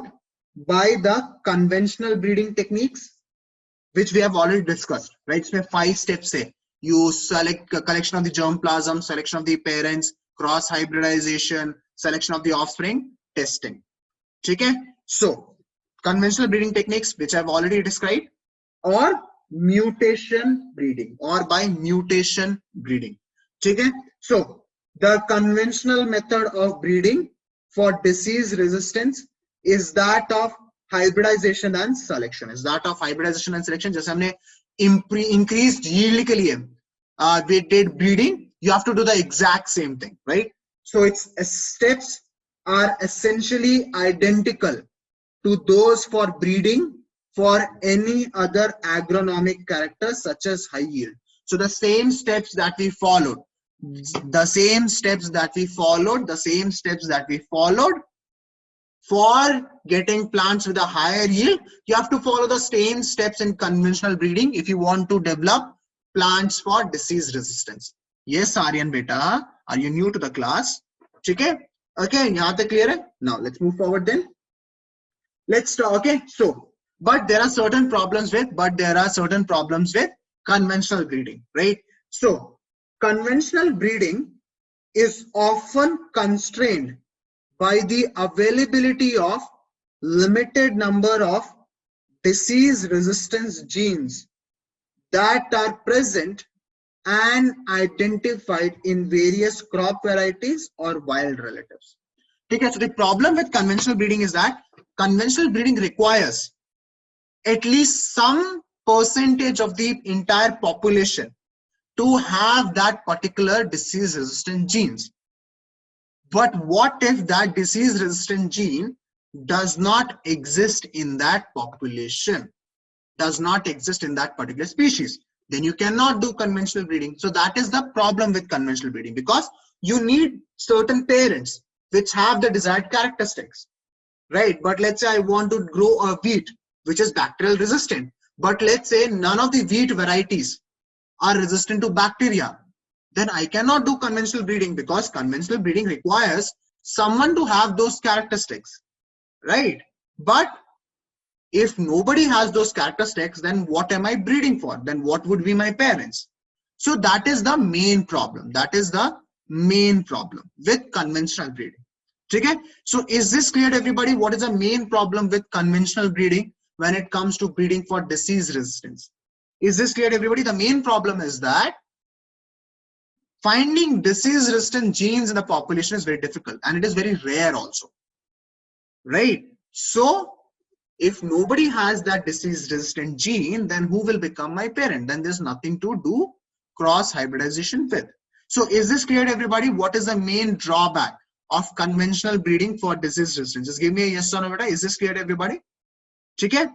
by the conventional breeding techniques, which we have already discussed, right? So 5 steps say you select a collection of the germplasm, selection of the parents, cross hybridization, selection of the offspring, testing. Okay? So conventional breeding techniques, which I've already described, or mutation breeding, or by mutation breeding. Okay? So the conventional method of breeding for disease resistance is that of hybridization and selection. जैसे हमने increased yield के लिए we did breeding, you have to do the exact same thing, right? So its steps are essentially identical to those for breeding for any other agronomic character such as high yield. So the same steps that we followed for getting plants with a higher yield, you have to follow the same steps in conventional breeding if you want to develop plants for disease resistance. Yes, Aryan beta, are you new to the class? Okay, yahan tak clear hai? Now let's move forward then. Let's start. Okay, so but there are certain problems with conventional breeding, right? So conventional breeding is often constrained by the availability of limited number of disease resistance genes that are present and identified in various crop varieties or wild relatives. Okay, so the problem with conventional breeding is that conventional breeding requires at least some percentage of the entire population to have that particular disease resistant genes. But what if that disease resistant gene does not exist in that population, does not exist in that particular species? Then you cannot do conventional breeding. So that is the problem with conventional breeding, because you need certain parents which have the desired characteristics, right? But let's say I want to grow a wheat which is bacterial resistant, but let's say none of the wheat varieties are resistant to bacteria. Then I cannot do conventional breeding, because conventional breeding requires someone to have those characteristics, right? But if nobody has those characteristics, then what am I breeding for? Then what would be my parents? So that is the main problem. With conventional breeding. Okay? So is this clear to everybody? What is the main problem with conventional breeding when it comes to breeding for disease resistance? Is this clear to everybody? The main problem is that finding disease resistant genes in the population is very difficult, and it is very rare also. right? So if nobody has that disease resistant gene, then who will become my parent? Then there's nothing to do cross hybridization with. So is this clear to everybody? What is the main drawback of conventional breeding for disease resistance? Just give me a yes or no, beta. Is this clear to everybody? Okay.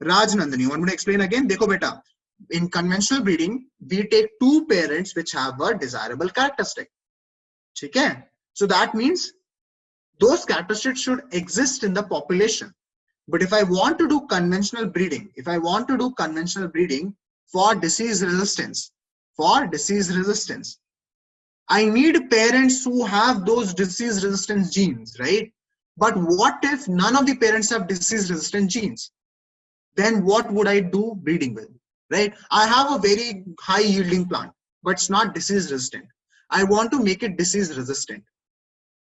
Raj Nandani, you want me to explain again? Dekho beta, in conventional breeding, we take two parents which have a desirable characteristic. Okay. So that means those characteristics should exist in the population. But if I want to do conventional breeding, for disease resistance, I need parents who have those disease resistance genes, right? But what if none of the parents have disease resistant genes? Then what would I do breeding with, right? I have a very high yielding plant, but it's not disease resistant. I want to make it disease resistant.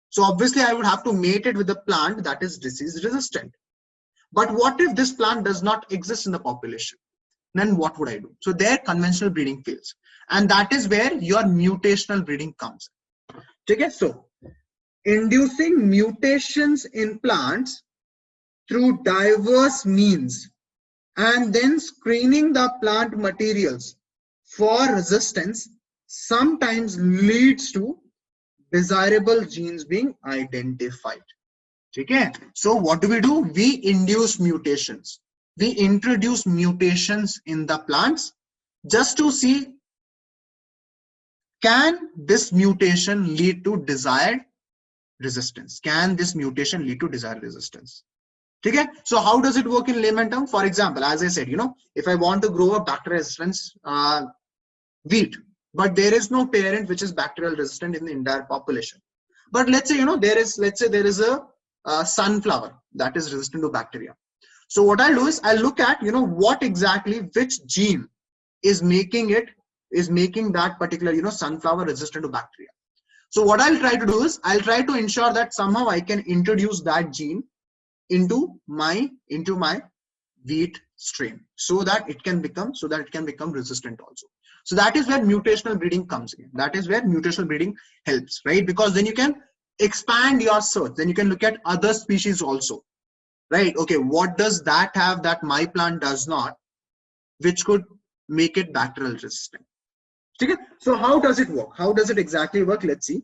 So obviously I would have to mate it with a plant that is disease resistant. But what if this plant does not exist in the population? Then what would I do? So there conventional breeding fails. And that is where your mutational breeding comes. Okay, so inducing mutations in plants through diverse means and then screening the plant materials for resistance sometimes leads to desirable genes being identified. Okay, so what do? We induce mutations. We introduce mutations in the plants just to see, can this mutation lead to desired resistance? Can this mutation lead to desired resistance? Okay, so how does it work in layman term? For example, as I said, if I want to grow a bacterial resistance wheat, but there is no parent which is bacterial resistant in the entire population. But let's say, there is a sunflower that is resistant to bacteria. So what I'll do is I'll look at, what exactly, which gene is making that particular, sunflower resistant to bacteria. So what I'll try to do is I'll try to ensure that somehow I can introduce that gene into my wheat strain so that it can become resistant also. So that is where mutational breeding comes in. That is where mutational breeding helps, right? Because then you can expand your search. Then you can look at other species also, right? Okay, what does that have that my plant does not, which could make it bacterial resistant? Okay, so how does it work? How does it exactly work? Let's see.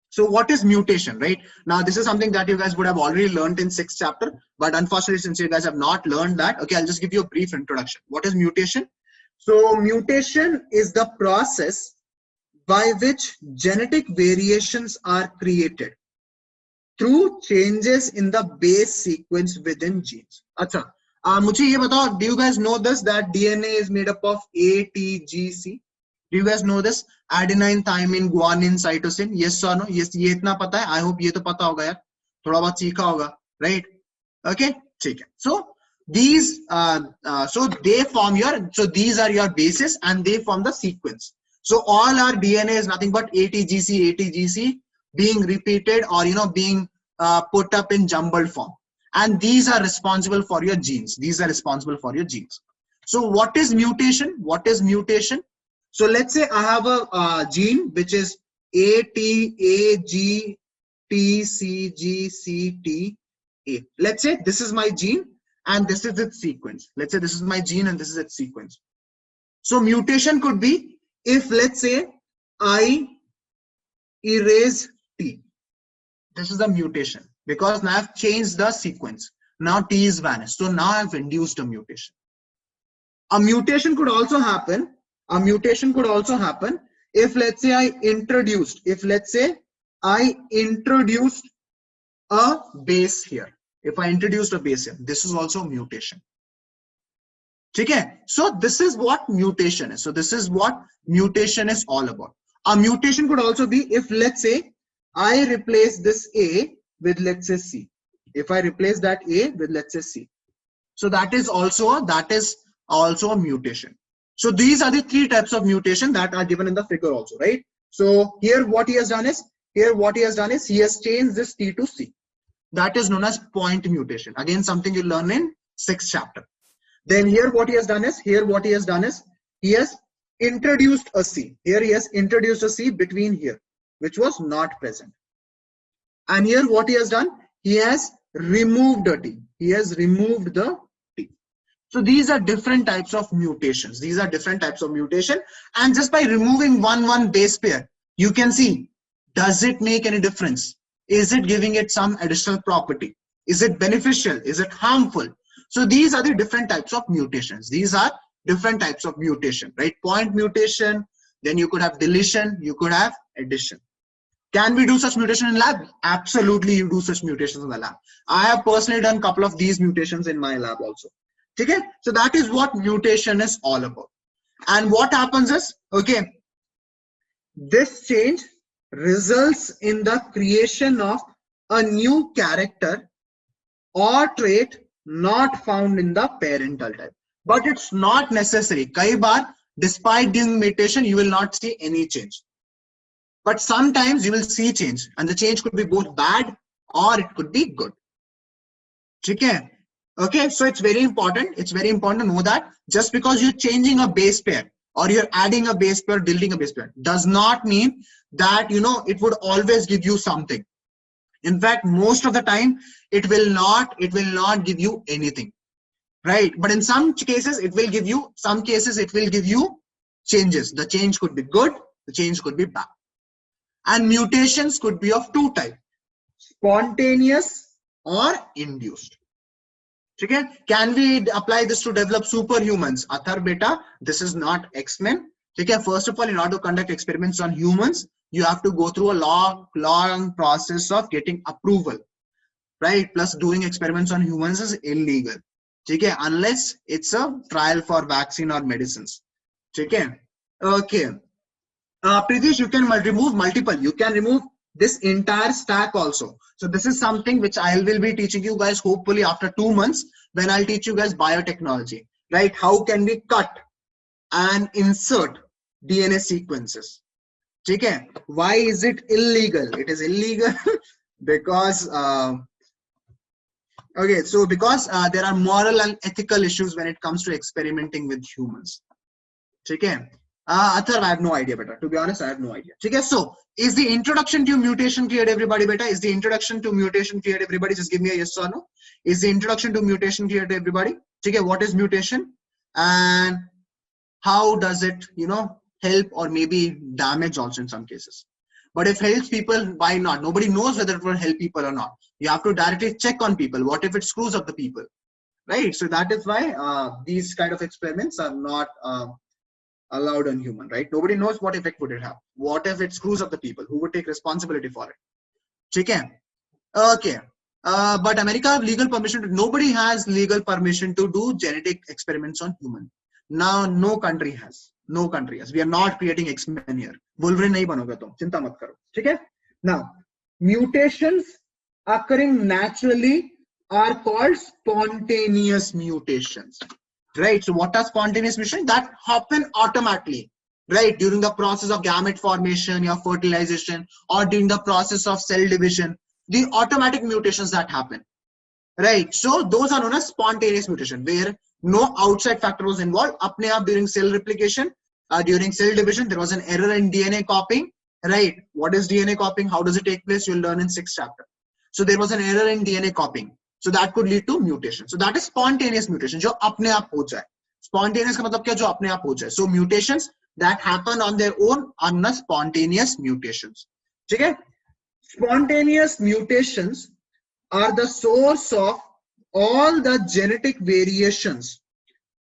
So what is mutation, right? Now, this is something that you guys would have already learned in 6th chapter, but unfortunately, since you guys have not learned that, okay, I'll just give you a brief introduction. What is mutation? So mutation is the process by which genetic variations are created through changes in the base sequence within genes. Acha, mujhe ye batao, do you guys know this, that DNA is made up of A, T, G, C? Do you guys know this? Adenine, thymine, guanine, cytosine. Yes or no? Yes, ye itna pata hai. I hope ye to pata hoga yaar. Thoda bahut seekha hoga, right? Okay, theek hai. So these, so they form your, so these are your bases and they form the sequence. So all our DNA is nothing but ATGC being repeated or being put up in jumbled form. And these are responsible for your genes. So what is mutation? So let's say I have a gene which is ATAGTCGCTA. Let's say this is my gene and this is its sequence. Let's say this is my gene and this is its sequence. So mutation could be if, let's say, I erase T. This is a mutation because now I've changed the sequence. Now T is vanished. So now I've induced a mutation. A mutation could also happen if, let's say, I introduced a base here. If I introduced a base here, this is also a mutation. Okay, so this is what mutation is. So this is what mutation is all about. A mutation could also be if, let's say, I replace this A with, let's say, C. If I replace that A with, let's say, C. So that is also a mutation. So these are the 3 types of mutation that are given in the figure also, right? So here what he has done is he has changed this T to C. That is known as point mutation. Again, something you learn in 6th chapter. Then here what he has done is he has introduced a C. Here he has introduced a C between here, which was not present. And here what he has done, he has removed the T. He has removed the T. So these are different types of mutations. These are different types of mutation. And just by removing one base pair, you can see, does it make any difference? Is it giving it some additional property? Is it beneficial? Is it harmful? So these are the different types of mutations. These are different types of mutation, right? Point mutation, then you could have deletion, you could have addition. Can we do such mutation in lab? Absolutely, you do such mutations in the lab. I have personally done a couple of these mutations in my lab also. Okay, so that is what mutation is all about. And what happens is, okay, this change results in the creation of a new character or trait not found in the parental type. But it's not necessary. Kai baar, despite doing mutation, you will not see any change. But sometimes you will see change, and the change could be both bad or it could be good. Okay, okay, so it's very important. It's very important to know that just because you're changing a base pair or you're adding a base pair, deleting a base pair, does not mean that, you know, it would always give you something. In fact, most of the time, it will not give you anything, right? But in some cases, it will give you, some cases it will give you changes. The change could be good, the change could be bad. And mutations could be of two types, spontaneous or induced. Okay? Can we apply this to develop superhumans? Athar beta, this is not X-Men. Okay? First of all, in order to conduct experiments on humans, you have to go through a long process of getting approval, right? Plus doing experiments on humans is illegal. Okay? Unless it's a trial for vaccine or medicines. Okay? Okay. Pritesh, you can remove multiple. You can remove this entire stack also. So this is something which I will be teaching you guys hopefully after 2 months when I'll teach you guys biotechnology, right? How can we cut and insert DNA sequences? Okay. Why is it illegal? It is illegal because okay, so because there are moral and ethical issues when it comes to experimenting with humans. Okay. Athar, I have no idea, beta. To be honest, I have no idea. Okay, so is the introduction to mutation cleared, everybody, beta? Is the introduction to mutation cleared, everybody? Just give me a yes or no. Is the introduction to mutation cleared, everybody? Okay, what is mutation and how does it, you know, help or maybe damage also in some cases? But if helps people, why not? Nobody knows whether it will help people or not. You have to directly check on people. What if it screws up the people, right? So that is why these kind of experiments are not allowed on human, right? Nobody knows what effect would it have. What if it screws up the people? Who would take responsibility for it? Okay. But America have legal permission to, nobody has legal permission to do genetic experiments on human. Now, no country has. No country has. We are not creating X-Men here. Wolverine nahi banoge tum. Chinta mat karo. Okay? Now, mutations occurring naturally are called spontaneous mutations. Right, so what are spontaneous mutations? That happen automatically, right? During the process of gamete formation or fertilization, or during the process of cell division, the automatic mutations that happen, right? So those are known as spontaneous mutation, where no outside factor was involved. Apne aap during cell replication, during cell division, there was an error in DNA copying, right? What is DNA copying? How does it take place? You'll learn in 6th chapter. So there was an error in DNA copying. So that could lead to mutation. So that is spontaneous mutation, जो अपने आप हो जाए. Spontaneous का मतलब क्या? जो अपने आप हो जाए. So mutations that happen on their own are not spontaneous mutations. Okay? Spontaneous mutations are the source of all the genetic variations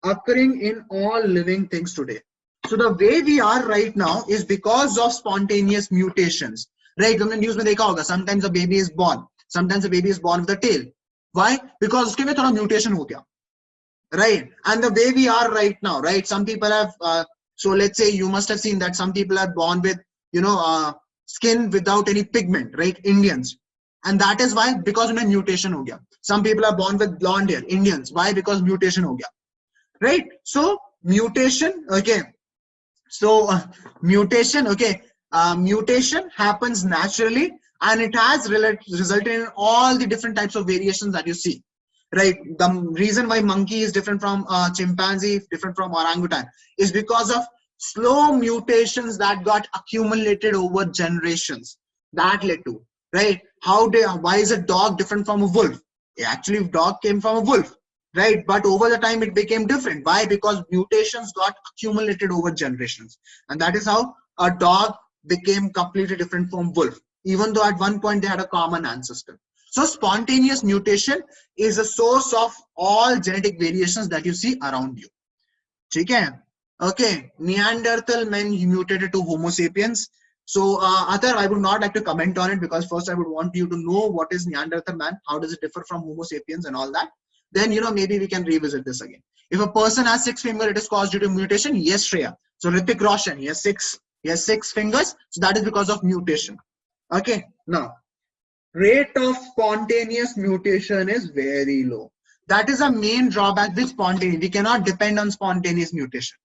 occurring in all living things today. So the way we are right now is because of spontaneous mutations. Right? तुमने news में देखा होगा. Sometimes a baby is born. Sometimes a baby is born with a tail. Why? Because उसके में थोड़ा mutation हो गया, right? And the way we are right now, right? Some people have, so let's say you must have seen that some people are born with, you know, skin without any pigment, right? Indians, and that is why, because उन्हें mutation हो गया. Some people are born with blonde hair, Indians. Why? Because mutation हो गया, right? So mutation, okay. So mutation, okay. Mutation happens naturally. And it has resulted in all the different types of variations that you see, right? The reason why monkey is different from chimpanzee, different from orangutan, is because of slow mutations that got accumulated over generations. That led to, right? Why is a dog different from a wolf? Actually, dog came from a wolf, right? But over the time, it became different. Why? Because mutations got accumulated over generations. And that is how a dog became completely different from wolf, even though at one point they had a common ancestor. So spontaneous mutation is a source of all genetic variations that you see around you. Okay, Neanderthal men mutated to Homo sapiens. So, Athar, I would not like to comment on it because first I would want you to know what is Neanderthal man, how does it differ from Homo sapiens and all that. Then, maybe we can revisit this again. If a person has 6 fingers, it is caused due to mutation. Yes, Shreya. So, Hrithik Roshan, he has six fingers. So, that is because of mutation. Okay, now, rate of spontaneous mutation is very low. That is a main drawback with spontaneous. We cannot depend on spontaneous mutation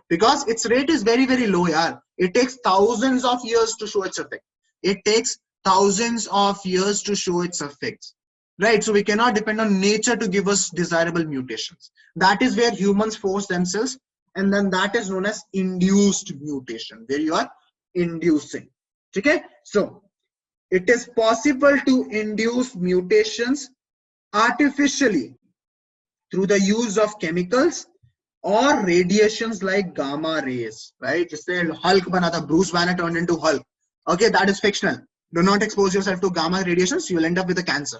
because its rate is very, very low. Yaar. It takes thousands of years to show its effect. It takes thousands of years to show its effects. Right? So we cannot depend on nature to give us desirable mutations. That is where humans force themselves, and then that is known as induced mutation, where you are inducing. Okay? So it is possible to induce mutations artificially through the use of chemicals or radiations like gamma rays, right? Just say Hulk bana tha, Bruce Banner turned into Hulk. Okay, that is fictional. Do not expose yourself to gamma radiations. You will end up with a cancer.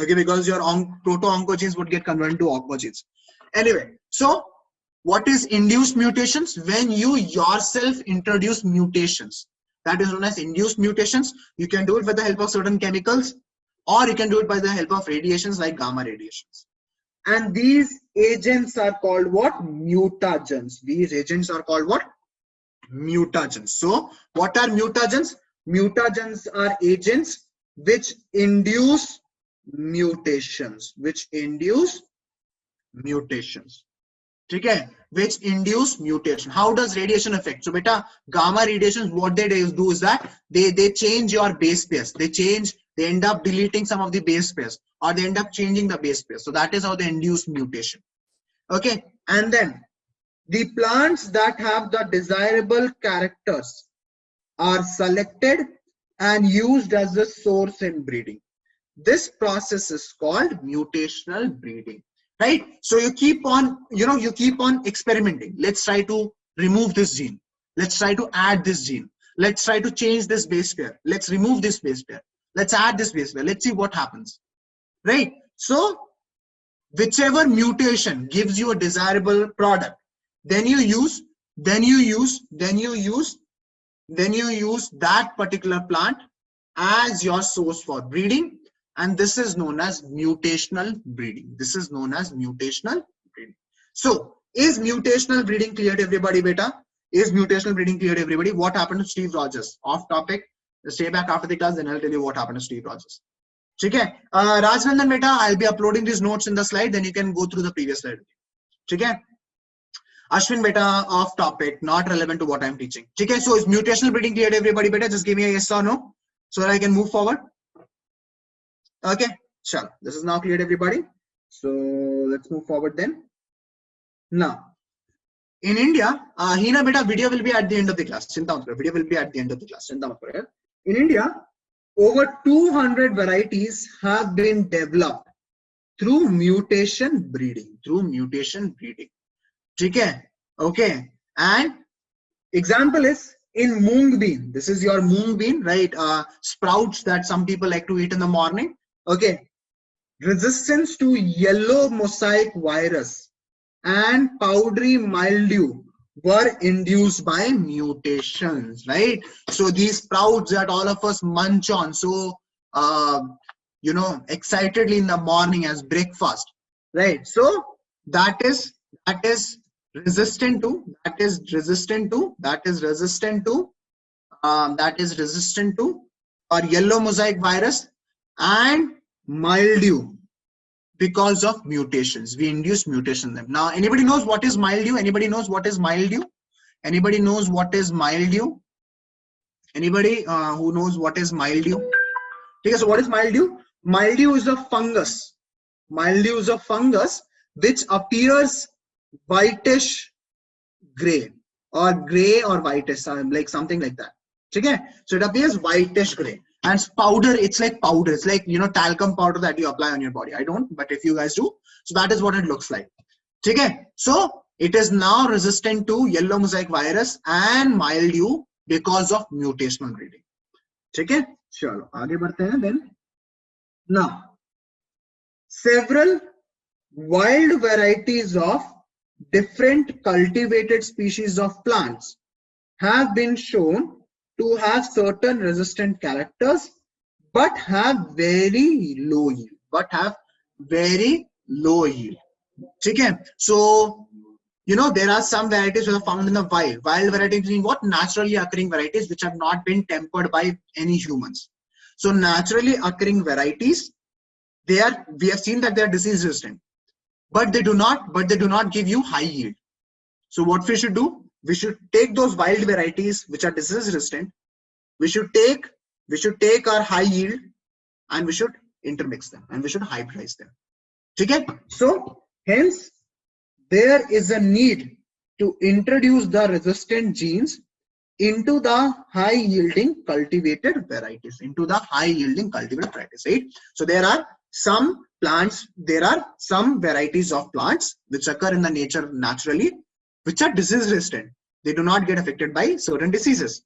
Okay, because your proto-oncogenes would get converted to oncogenes. Anyway, so what is induced mutations? When you yourself introduce mutations. That is known as induced mutations. You can do it with the help of certain chemicals, or you can do it by the help of radiations like gamma radiations. And these agents are called what? Mutagens. These agents are called what? Mutagens. So what are mutagens? Mutagens are agents which induce mutations. Okay, which induce mutation. How does radiation affect? So beta, gamma radiations, what they do is that they change your base pairs. They end up deleting some of the base pairs, or they end up changing the base pairs. So that is how they induce mutation. Okay, and then the plants that have the desirable characters are selected and used as a source in breeding. This process is called mutational breeding. Right? So you keep on, you keep on experimenting. Let's try to remove this gene. Let's try to add this gene. Let's try to change this base pair. Let's remove this base pair. Let's add this base pair. Let's see what happens. Right? So whichever mutation gives you a desirable product, then you use that particular plant as your source for breeding. And this is known as mutational breeding. So, is mutational breeding clear to everybody, beta? Is mutational breeding clear to everybody? What happened to Steve Rogers? Off topic. Stay back after the class, then I'll tell you what happened to Steve Rogers. Okay. Rajnandan, beta, I'll be uploading these notes in the slide, then you can go through the previous slide. Okay. Ashwin, beta, off topic, not relevant to what I'm teaching. Okay. So, is mutational breeding clear to everybody, beta? Just give me a yes or no, so that I can move forward. Okay, sure. This is now clear to everybody. So let's move forward then. Now, in India, Hina beta, video will be at the end of the class. Video will be at the end of the class. In India, over 200 varieties have been developed through mutation breeding. Okay. And example is in mung bean. This is your mung bean, right? Sprouts that some people like to eat in the morning. Okay, resistance to yellow mosaic virus and powdery mildew were induced by mutations, right? So these sprouts that all of us munch on so excitedly in the morning as breakfast, right? So that is resistant to or yellow mosaic virus and mildew because of mutations. We induce mutation in them. Now, anybody knows what is mildew? Anybody knows what is mildew? Anybody knows what is mildew? Anybody who knows what is mildew? Okay, so what is mildew? Mildew is a fungus. Which appears whitish gray or whitish, like something like that. Okay, so it appears whitish gray. And powder, it's like powder. It's like, you know, talcum powder that you apply on your body. I don't, but if you guys do, so that is what it looks like. Okay, so it is now resistant to yellow mosaic virus and mildew because of mutational breeding. Okay, चलो आगे बढ़ते हैं. Then now several wild varieties of different cultivated species of plants have been shown to have certain resistant characters, but have very low yield. Okay, so you know, there are some varieties that are found in the wild. Wild varieties mean what? Naturally occurring varieties which have not been tempered by any humans. So naturally occurring varieties, we have seen that they are disease resistant, but they do not give you high yield. So what we should do? We should take those wild varieties which are disease resistant. We should take our high yield and we should intermix them and we should hybridize them. Okay? So hence there is a need to introduce the resistant genes into the high yielding cultivated varieties, right? So there are some plants, there are some varieties of plants which occur in the nature naturally, which are disease resistant. They do not get affected by certain diseases.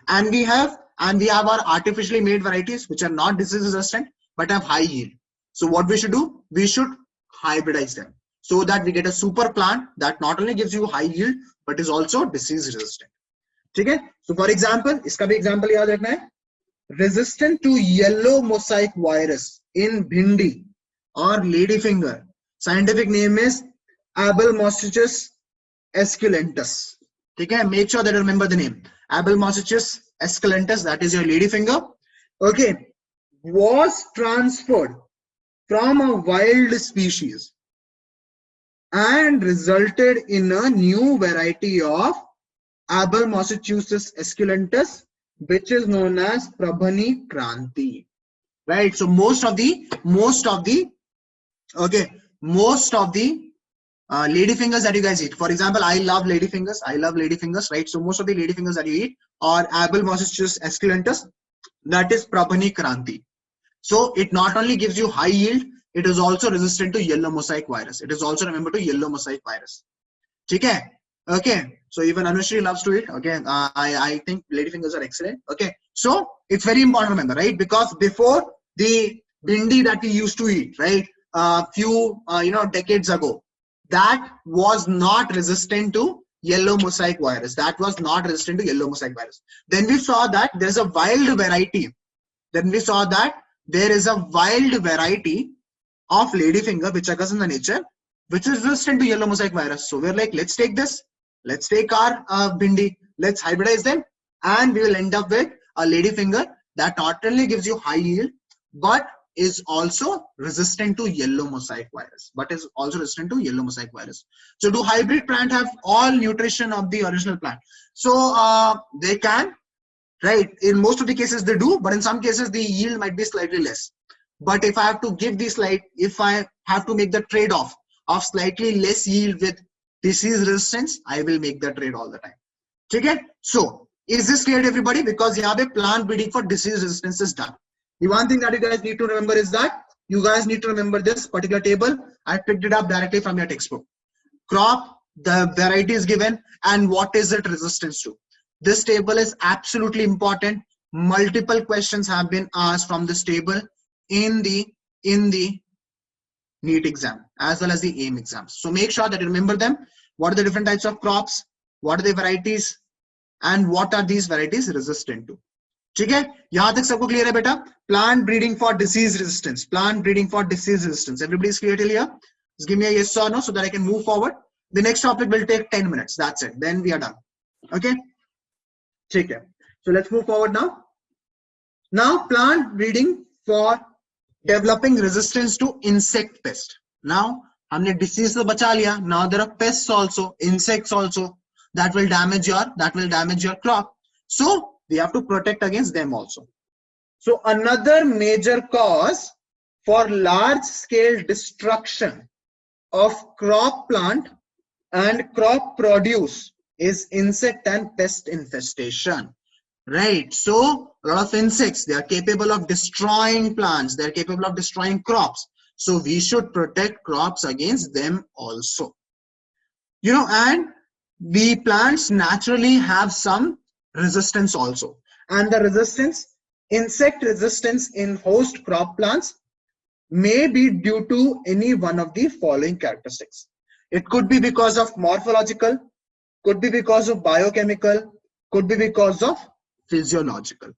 And we have our artificially made varieties which are not disease resistant but have high yield. So what we should do? We should hybridize them so that we get a super plant that not only gives you high yield but is also disease resistant. Okay? So for example, iska bhi example yaad rakhna hai. Resistant to yellow mosaic virus in bhindi or ladyfinger. Scientific name is Abelmostichus esculentus. Okay? Make sure that you remember the name. Abelmostichus esculentus, that is your ladyfinger. Okay, was transferred from a wild species and resulted in a new variety of Abelmostichus esculentus, which is known as Prabhani Kranti. Right? So most of the ladyfingers that you guys eat. For example, I love ladyfingers, right? So most of the ladyfingers that you eat are Abelmostichus esculentus, that is Prabhani Kranti. So it not only gives you high yield, it is also resistant to yellow mosaic virus. It is also, remember, to yellow mosaic virus. Okay. Okay. So even Anushri loves to eat. Okay. I think ladyfingers are excellent. Okay. So it's very important to remember, right? Because before the bhindi that we used to eat, right, few decades ago, that was not resistant to yellow mosaic virus. Then we saw that there's a wild variety. There is a wild variety of ladyfinger which occurs in the nature, which is resistant to yellow mosaic virus. So we're like, let's take this, let's take our bhindi, let's hybridize them, and we will end up with a ladyfinger that not only gives you high yield, but is also resistant to yellow mosaic virus. So do hybrid plant have all nutrition of the original plant? So they can, right? In most of the cases they do, but in some cases the yield might be slightly less. But if I have to give if I have to make the trade-off of slightly less yield with disease resistance, I will make the trade all the time. Okay? So is this clear to everybody? Because here plant breeding for disease resistance is done. The one thing that you guys need to remember is that you guys need to remember this particular table. I picked it up directly from your textbook. Crop, the variety is given, and what is it resistance to. This table is absolutely important. Multiple questions have been asked from this table in the NEET exam as well as the AIM exams. So make sure that you remember them. What are the different types of crops? What are the varieties? And what are these varieties resistant to? ठीक है, यहां तक सबको clear है बेटा? Plant breeding for disease resistance. Everybody is clear till here? Just give me a yes or no so that I can move forward. The next topic will take 10 minutes. That's it. Then we are done. Okay. ठीक है. So let's move forward now. Now plant breeding for developing resistance to insect pest. Now हमने disease से बचा लिया. Now there are pests also, insects also that will damage your crop. So we have to protect against them also. So another major cause for large scale destruction of crop plant and crop produce is insect and pest infestation. right? So a lot of insects, they are capable of destroying plants, they are capable of destroying crops. So we should protect crops against them also. You know, and the plants naturally have some resistance also. And the resistance, insect resistance in host crop plants may be due to any one of the following characteristics. It could be because of morphological, could be because of biochemical, could be because of physiological,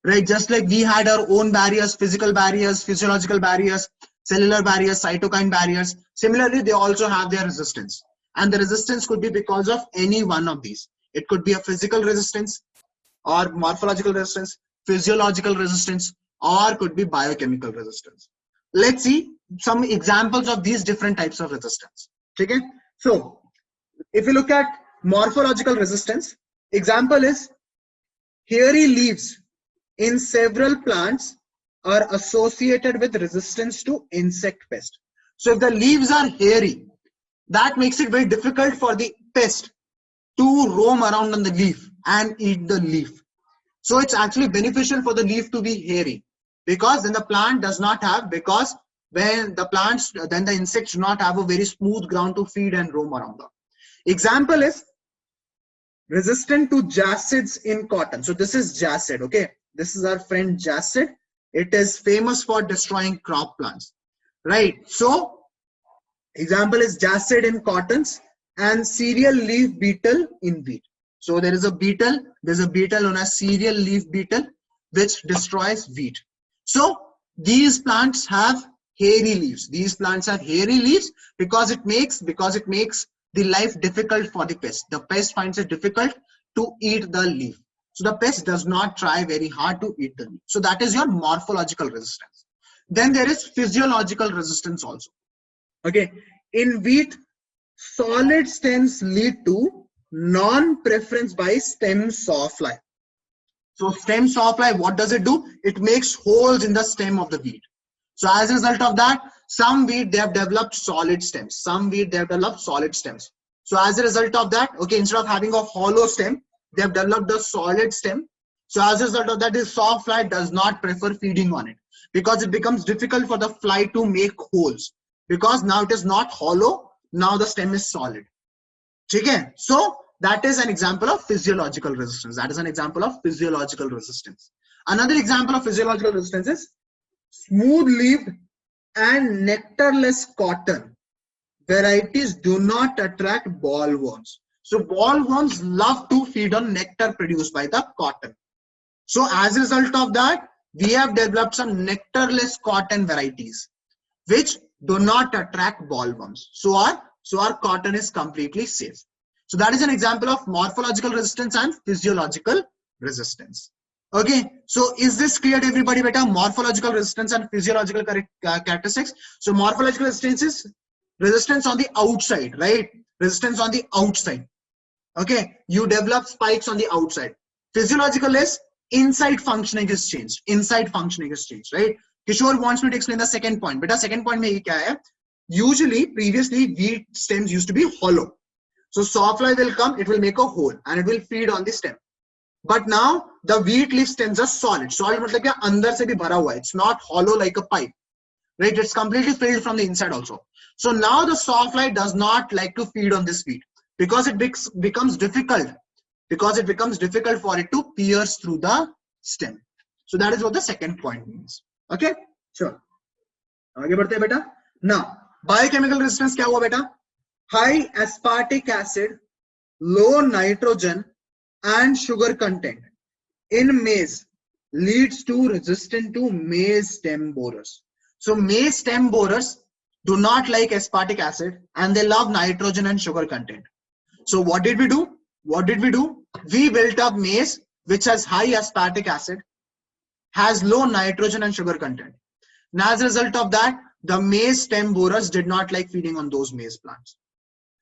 right? Just like we had our own barriers, physical barriers, physiological barriers, cellular barriers, cytokine barriers. Similarly, they also have their resistance. And the resistance could be because of any one of these. It could be a physical resistance or morphological resistance, physiological resistance, or could be biochemical resistance. Let's see some examples of these different types of resistance. Okay? So, if you look at morphological resistance, example is hairy leaves in several plants are associated with resistance to insect pest. So if the leaves are hairy, that makes it very difficult for the pest to roam around on the leaf and eat the leaf. So it's actually beneficial for the leaf to be hairy, because then the plant does not have, because when the plants, then the insects do not have a very smooth ground to feed and roam around on. Example is resistant to jacids in cotton. So this is jacid, okay? This is our friend jacid. It is famous for destroying crop plants, right? So example is jacid in cottons and cereal leaf beetle in wheat. So there is a beetle, there's a beetle known as cereal leaf beetle, which destroys wheat. So these plants have hairy leaves. These plants have hairy leaves because it makes the life difficult for the pest. The pest finds it difficult to eat the leaf. So the pest does not try very hard to eat the leaf. So that is your morphological resistance. Then there is physiological resistance also. Okay, in wheat, solid stems lead to non-preference by stem sawfly. So stem sawfly, what does it do? It makes holes in the stem of the wheat. So as a result of that, some wheat, they have developed solid stems. Some wheat, they have developed solid stems. So as a result of that, okay, instead of having a hollow stem, they have developed a solid stem. So as a result of that, this sawfly does not prefer feeding on it, because it becomes difficult for the fly to make holes, because now it is not hollow, now the stem is solid. Okay? So that is an example of physiological resistance. That is an example of physiological resistance. Another example of physiological resistance is smooth-leaved and nectarless cotton varieties do not attract bollworms. So bollworms love to feed on nectar produced by the cotton. So as a result of that, we have developed some nectarless cotton varieties which do not attract bollworms. So our cotton is completely safe. So that is an example of morphological resistance and physiological resistance. Okay, so is this clear to everybody better? Morphological resistance and physiological characteristics. So morphological resistance is resistance on the outside, right? Resistance on the outside. Okay, you develop spikes on the outside. Physiological is inside functioning is changed. Inside functioning is changed, right? Kishore wants me to explain the second point. But the second point mein kya hai? Usually, previously, wheat stems used to be hollow. So sawfly will come, it will make a hole and it will feed on the stem. But now the wheat leaf stems are solid. Solid means like andar se bhi bhara hua hai. It's not hollow like a pipe, right? It's completely filled from the inside also. So now the sawfly does not like to feed on this wheat because it becomes difficult. Because it becomes difficult for it to pierce through the stem. So that is what the second point means. Okay, sure. आगे बढ़ते हैं बेटा. Now, biochemical resistance क्या हुआ बेटा? High aspartic acid, low nitrogen and sugar content in maize leads to resistance to maize stem borers. So maize stem borers do not like aspartic acid and they love nitrogen and sugar content. So what did we do? We built up maize which has high aspartic acid, has low nitrogen and sugar content. Now as a result of that, the maize stem borers did not like feeding on those maize plants.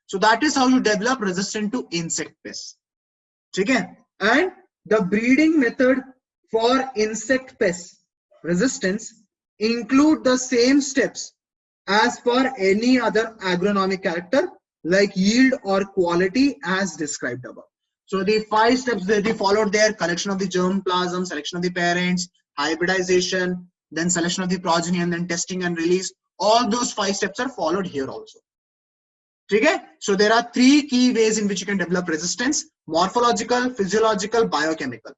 So that is how you develop resistance to insect pests. Okay? And the breeding method for insect pest resistance include the same steps as for any other agronomic character like yield or quality as described above. So the 5 steps that they followed there: collection of the germplasm, selection of the parents, hybridization, then selection of the progeny, and then testing and release. All those 5 steps are followed here also. Okay? So there are 3 key ways in which you can develop resistance: morphological, physiological, biochemical.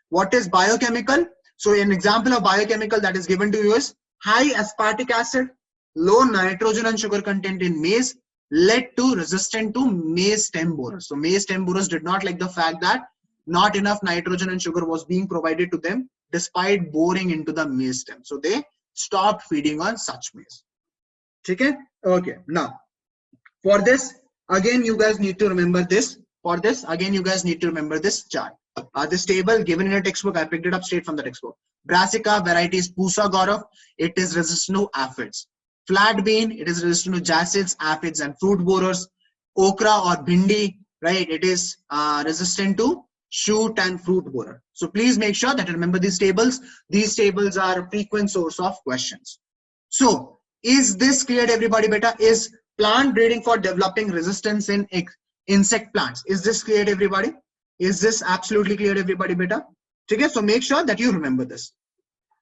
What is biochemical? So an example of biochemical that is given to you is high aspartic acid, low nitrogen and sugar content in maize led to resistant to maize stem borers. So maize stem borers did not like the fact that not enough nitrogen and sugar was being provided to them despite boring into the maize stem. So they stopped feeding on such maize. Okay? Okay. Now, for this, again, you guys need to remember this. For this, again, you guys need to remember this chart. This table given in a textbook, I picked it up straight from the textbook. Brassica variety is Pusa Gaurav. It is resistant to aphids. Flat bean, it is resistant to jacids, aphids, and fruit borers. Okra or bhindi, right? It is resistant to shoot and fruit borer. So please make sure that you remember these tables. These tables are a frequent source of questions. So is this clear to everybody? Beta, is plant breeding for developing resistance in insect plants? Is this clear to everybody? Is this absolutely clear to everybody, beta? Okay, so make sure that you remember this.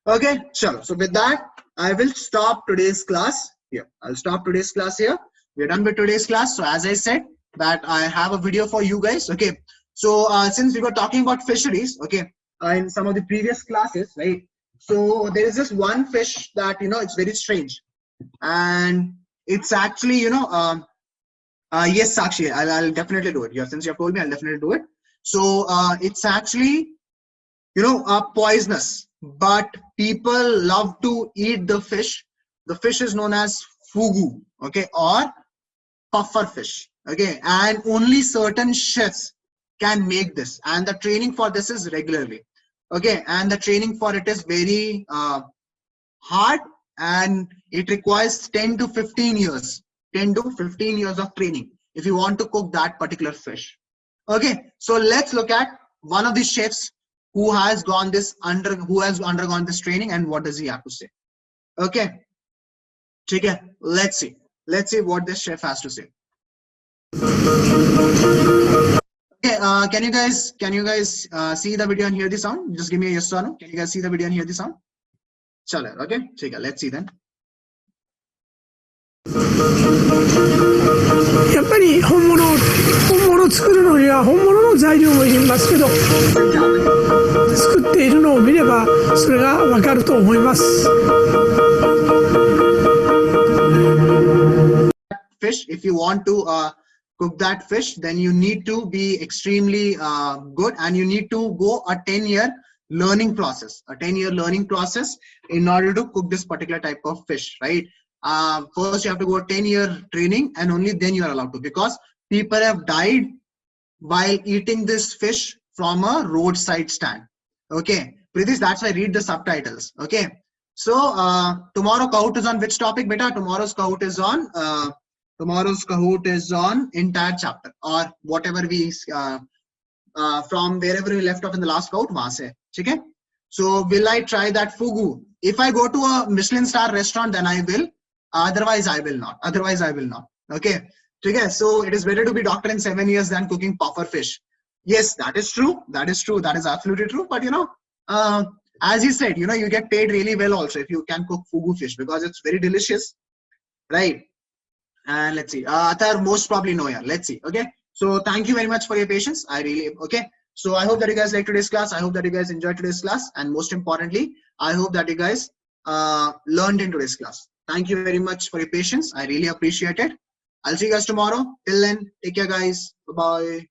Okay, sure. So with that, I will stop today's class here. I'll stop today's class here. We're done with today's class. So as I said, that I have a video for you guys. Okay, so since we were talking about fisheries, okay, in some of the previous classes, right? So there is this one fish that, you know, it's very strange, and it's actually, you know, yes, Sakshi, I'll definitely do it. Yeah, since you have told me, I'll definitely do it. So it's actually, you know, poisonous, but people love to eat the fish. The fish is known as fugu, okay, or puffer fish, okay, and only certain chefs can make this, and the training for this is regularly, okay, and the training for it is very hard, and it requires 10 to 15 years, 10 to 15 years of training if you want to cook that particular fish. Okay, so let's look at one of the chefs who has undergone this training, and what does he have to say. Okay, okay, let's see what this chef has to say. Okay, can you guys see the video and hear the sound? Just give me a yes or no. Can you guys see the video and hear the sound? Chalo, okay, let's see then. やっぱり本物を作るのには本物の材料もいりますけど、作っているのを見ればそれがわかると思います。Fish, if you want to cook that fish, then you need to be extremely good, and you need to go a 10-year learning process, in order to cook this particular type of fish, right? First you have to go 10-year training, and only then you are allowed to, because people have died while eating this fish from a roadside stand. Okay, Pritish, that's why I read the subtitles. Okay, so tomorrow Kahoot is on which topic, beta? Tomorrow's Kahoot is on entire chapter, or whatever we from wherever we left off in the last Kahoot, wahan se. Okay, so will I try that fugu? If I go to a Michelin star restaurant, then I will. Otherwise I will not. Okay, so it is better to be doctor in 7 years than cooking puffer fish. Yes, that is true, that is absolutely true. But you know, as you said, you know, you get paid really well also if you can cook fugu fish, because it's very delicious, right? And let's see, Athar, most probably no, yeah, let's see. Okay, so thank you very much for your patience. Okay, so I hope that you guys like today's class. I hope that you guys enjoyed today's class, and most importantly, I hope that you guys learned in today's class. Thank you very much for your patience. I really appreciate it. I'll see you guys tomorrow. Till then, take care, guys. Bye-bye.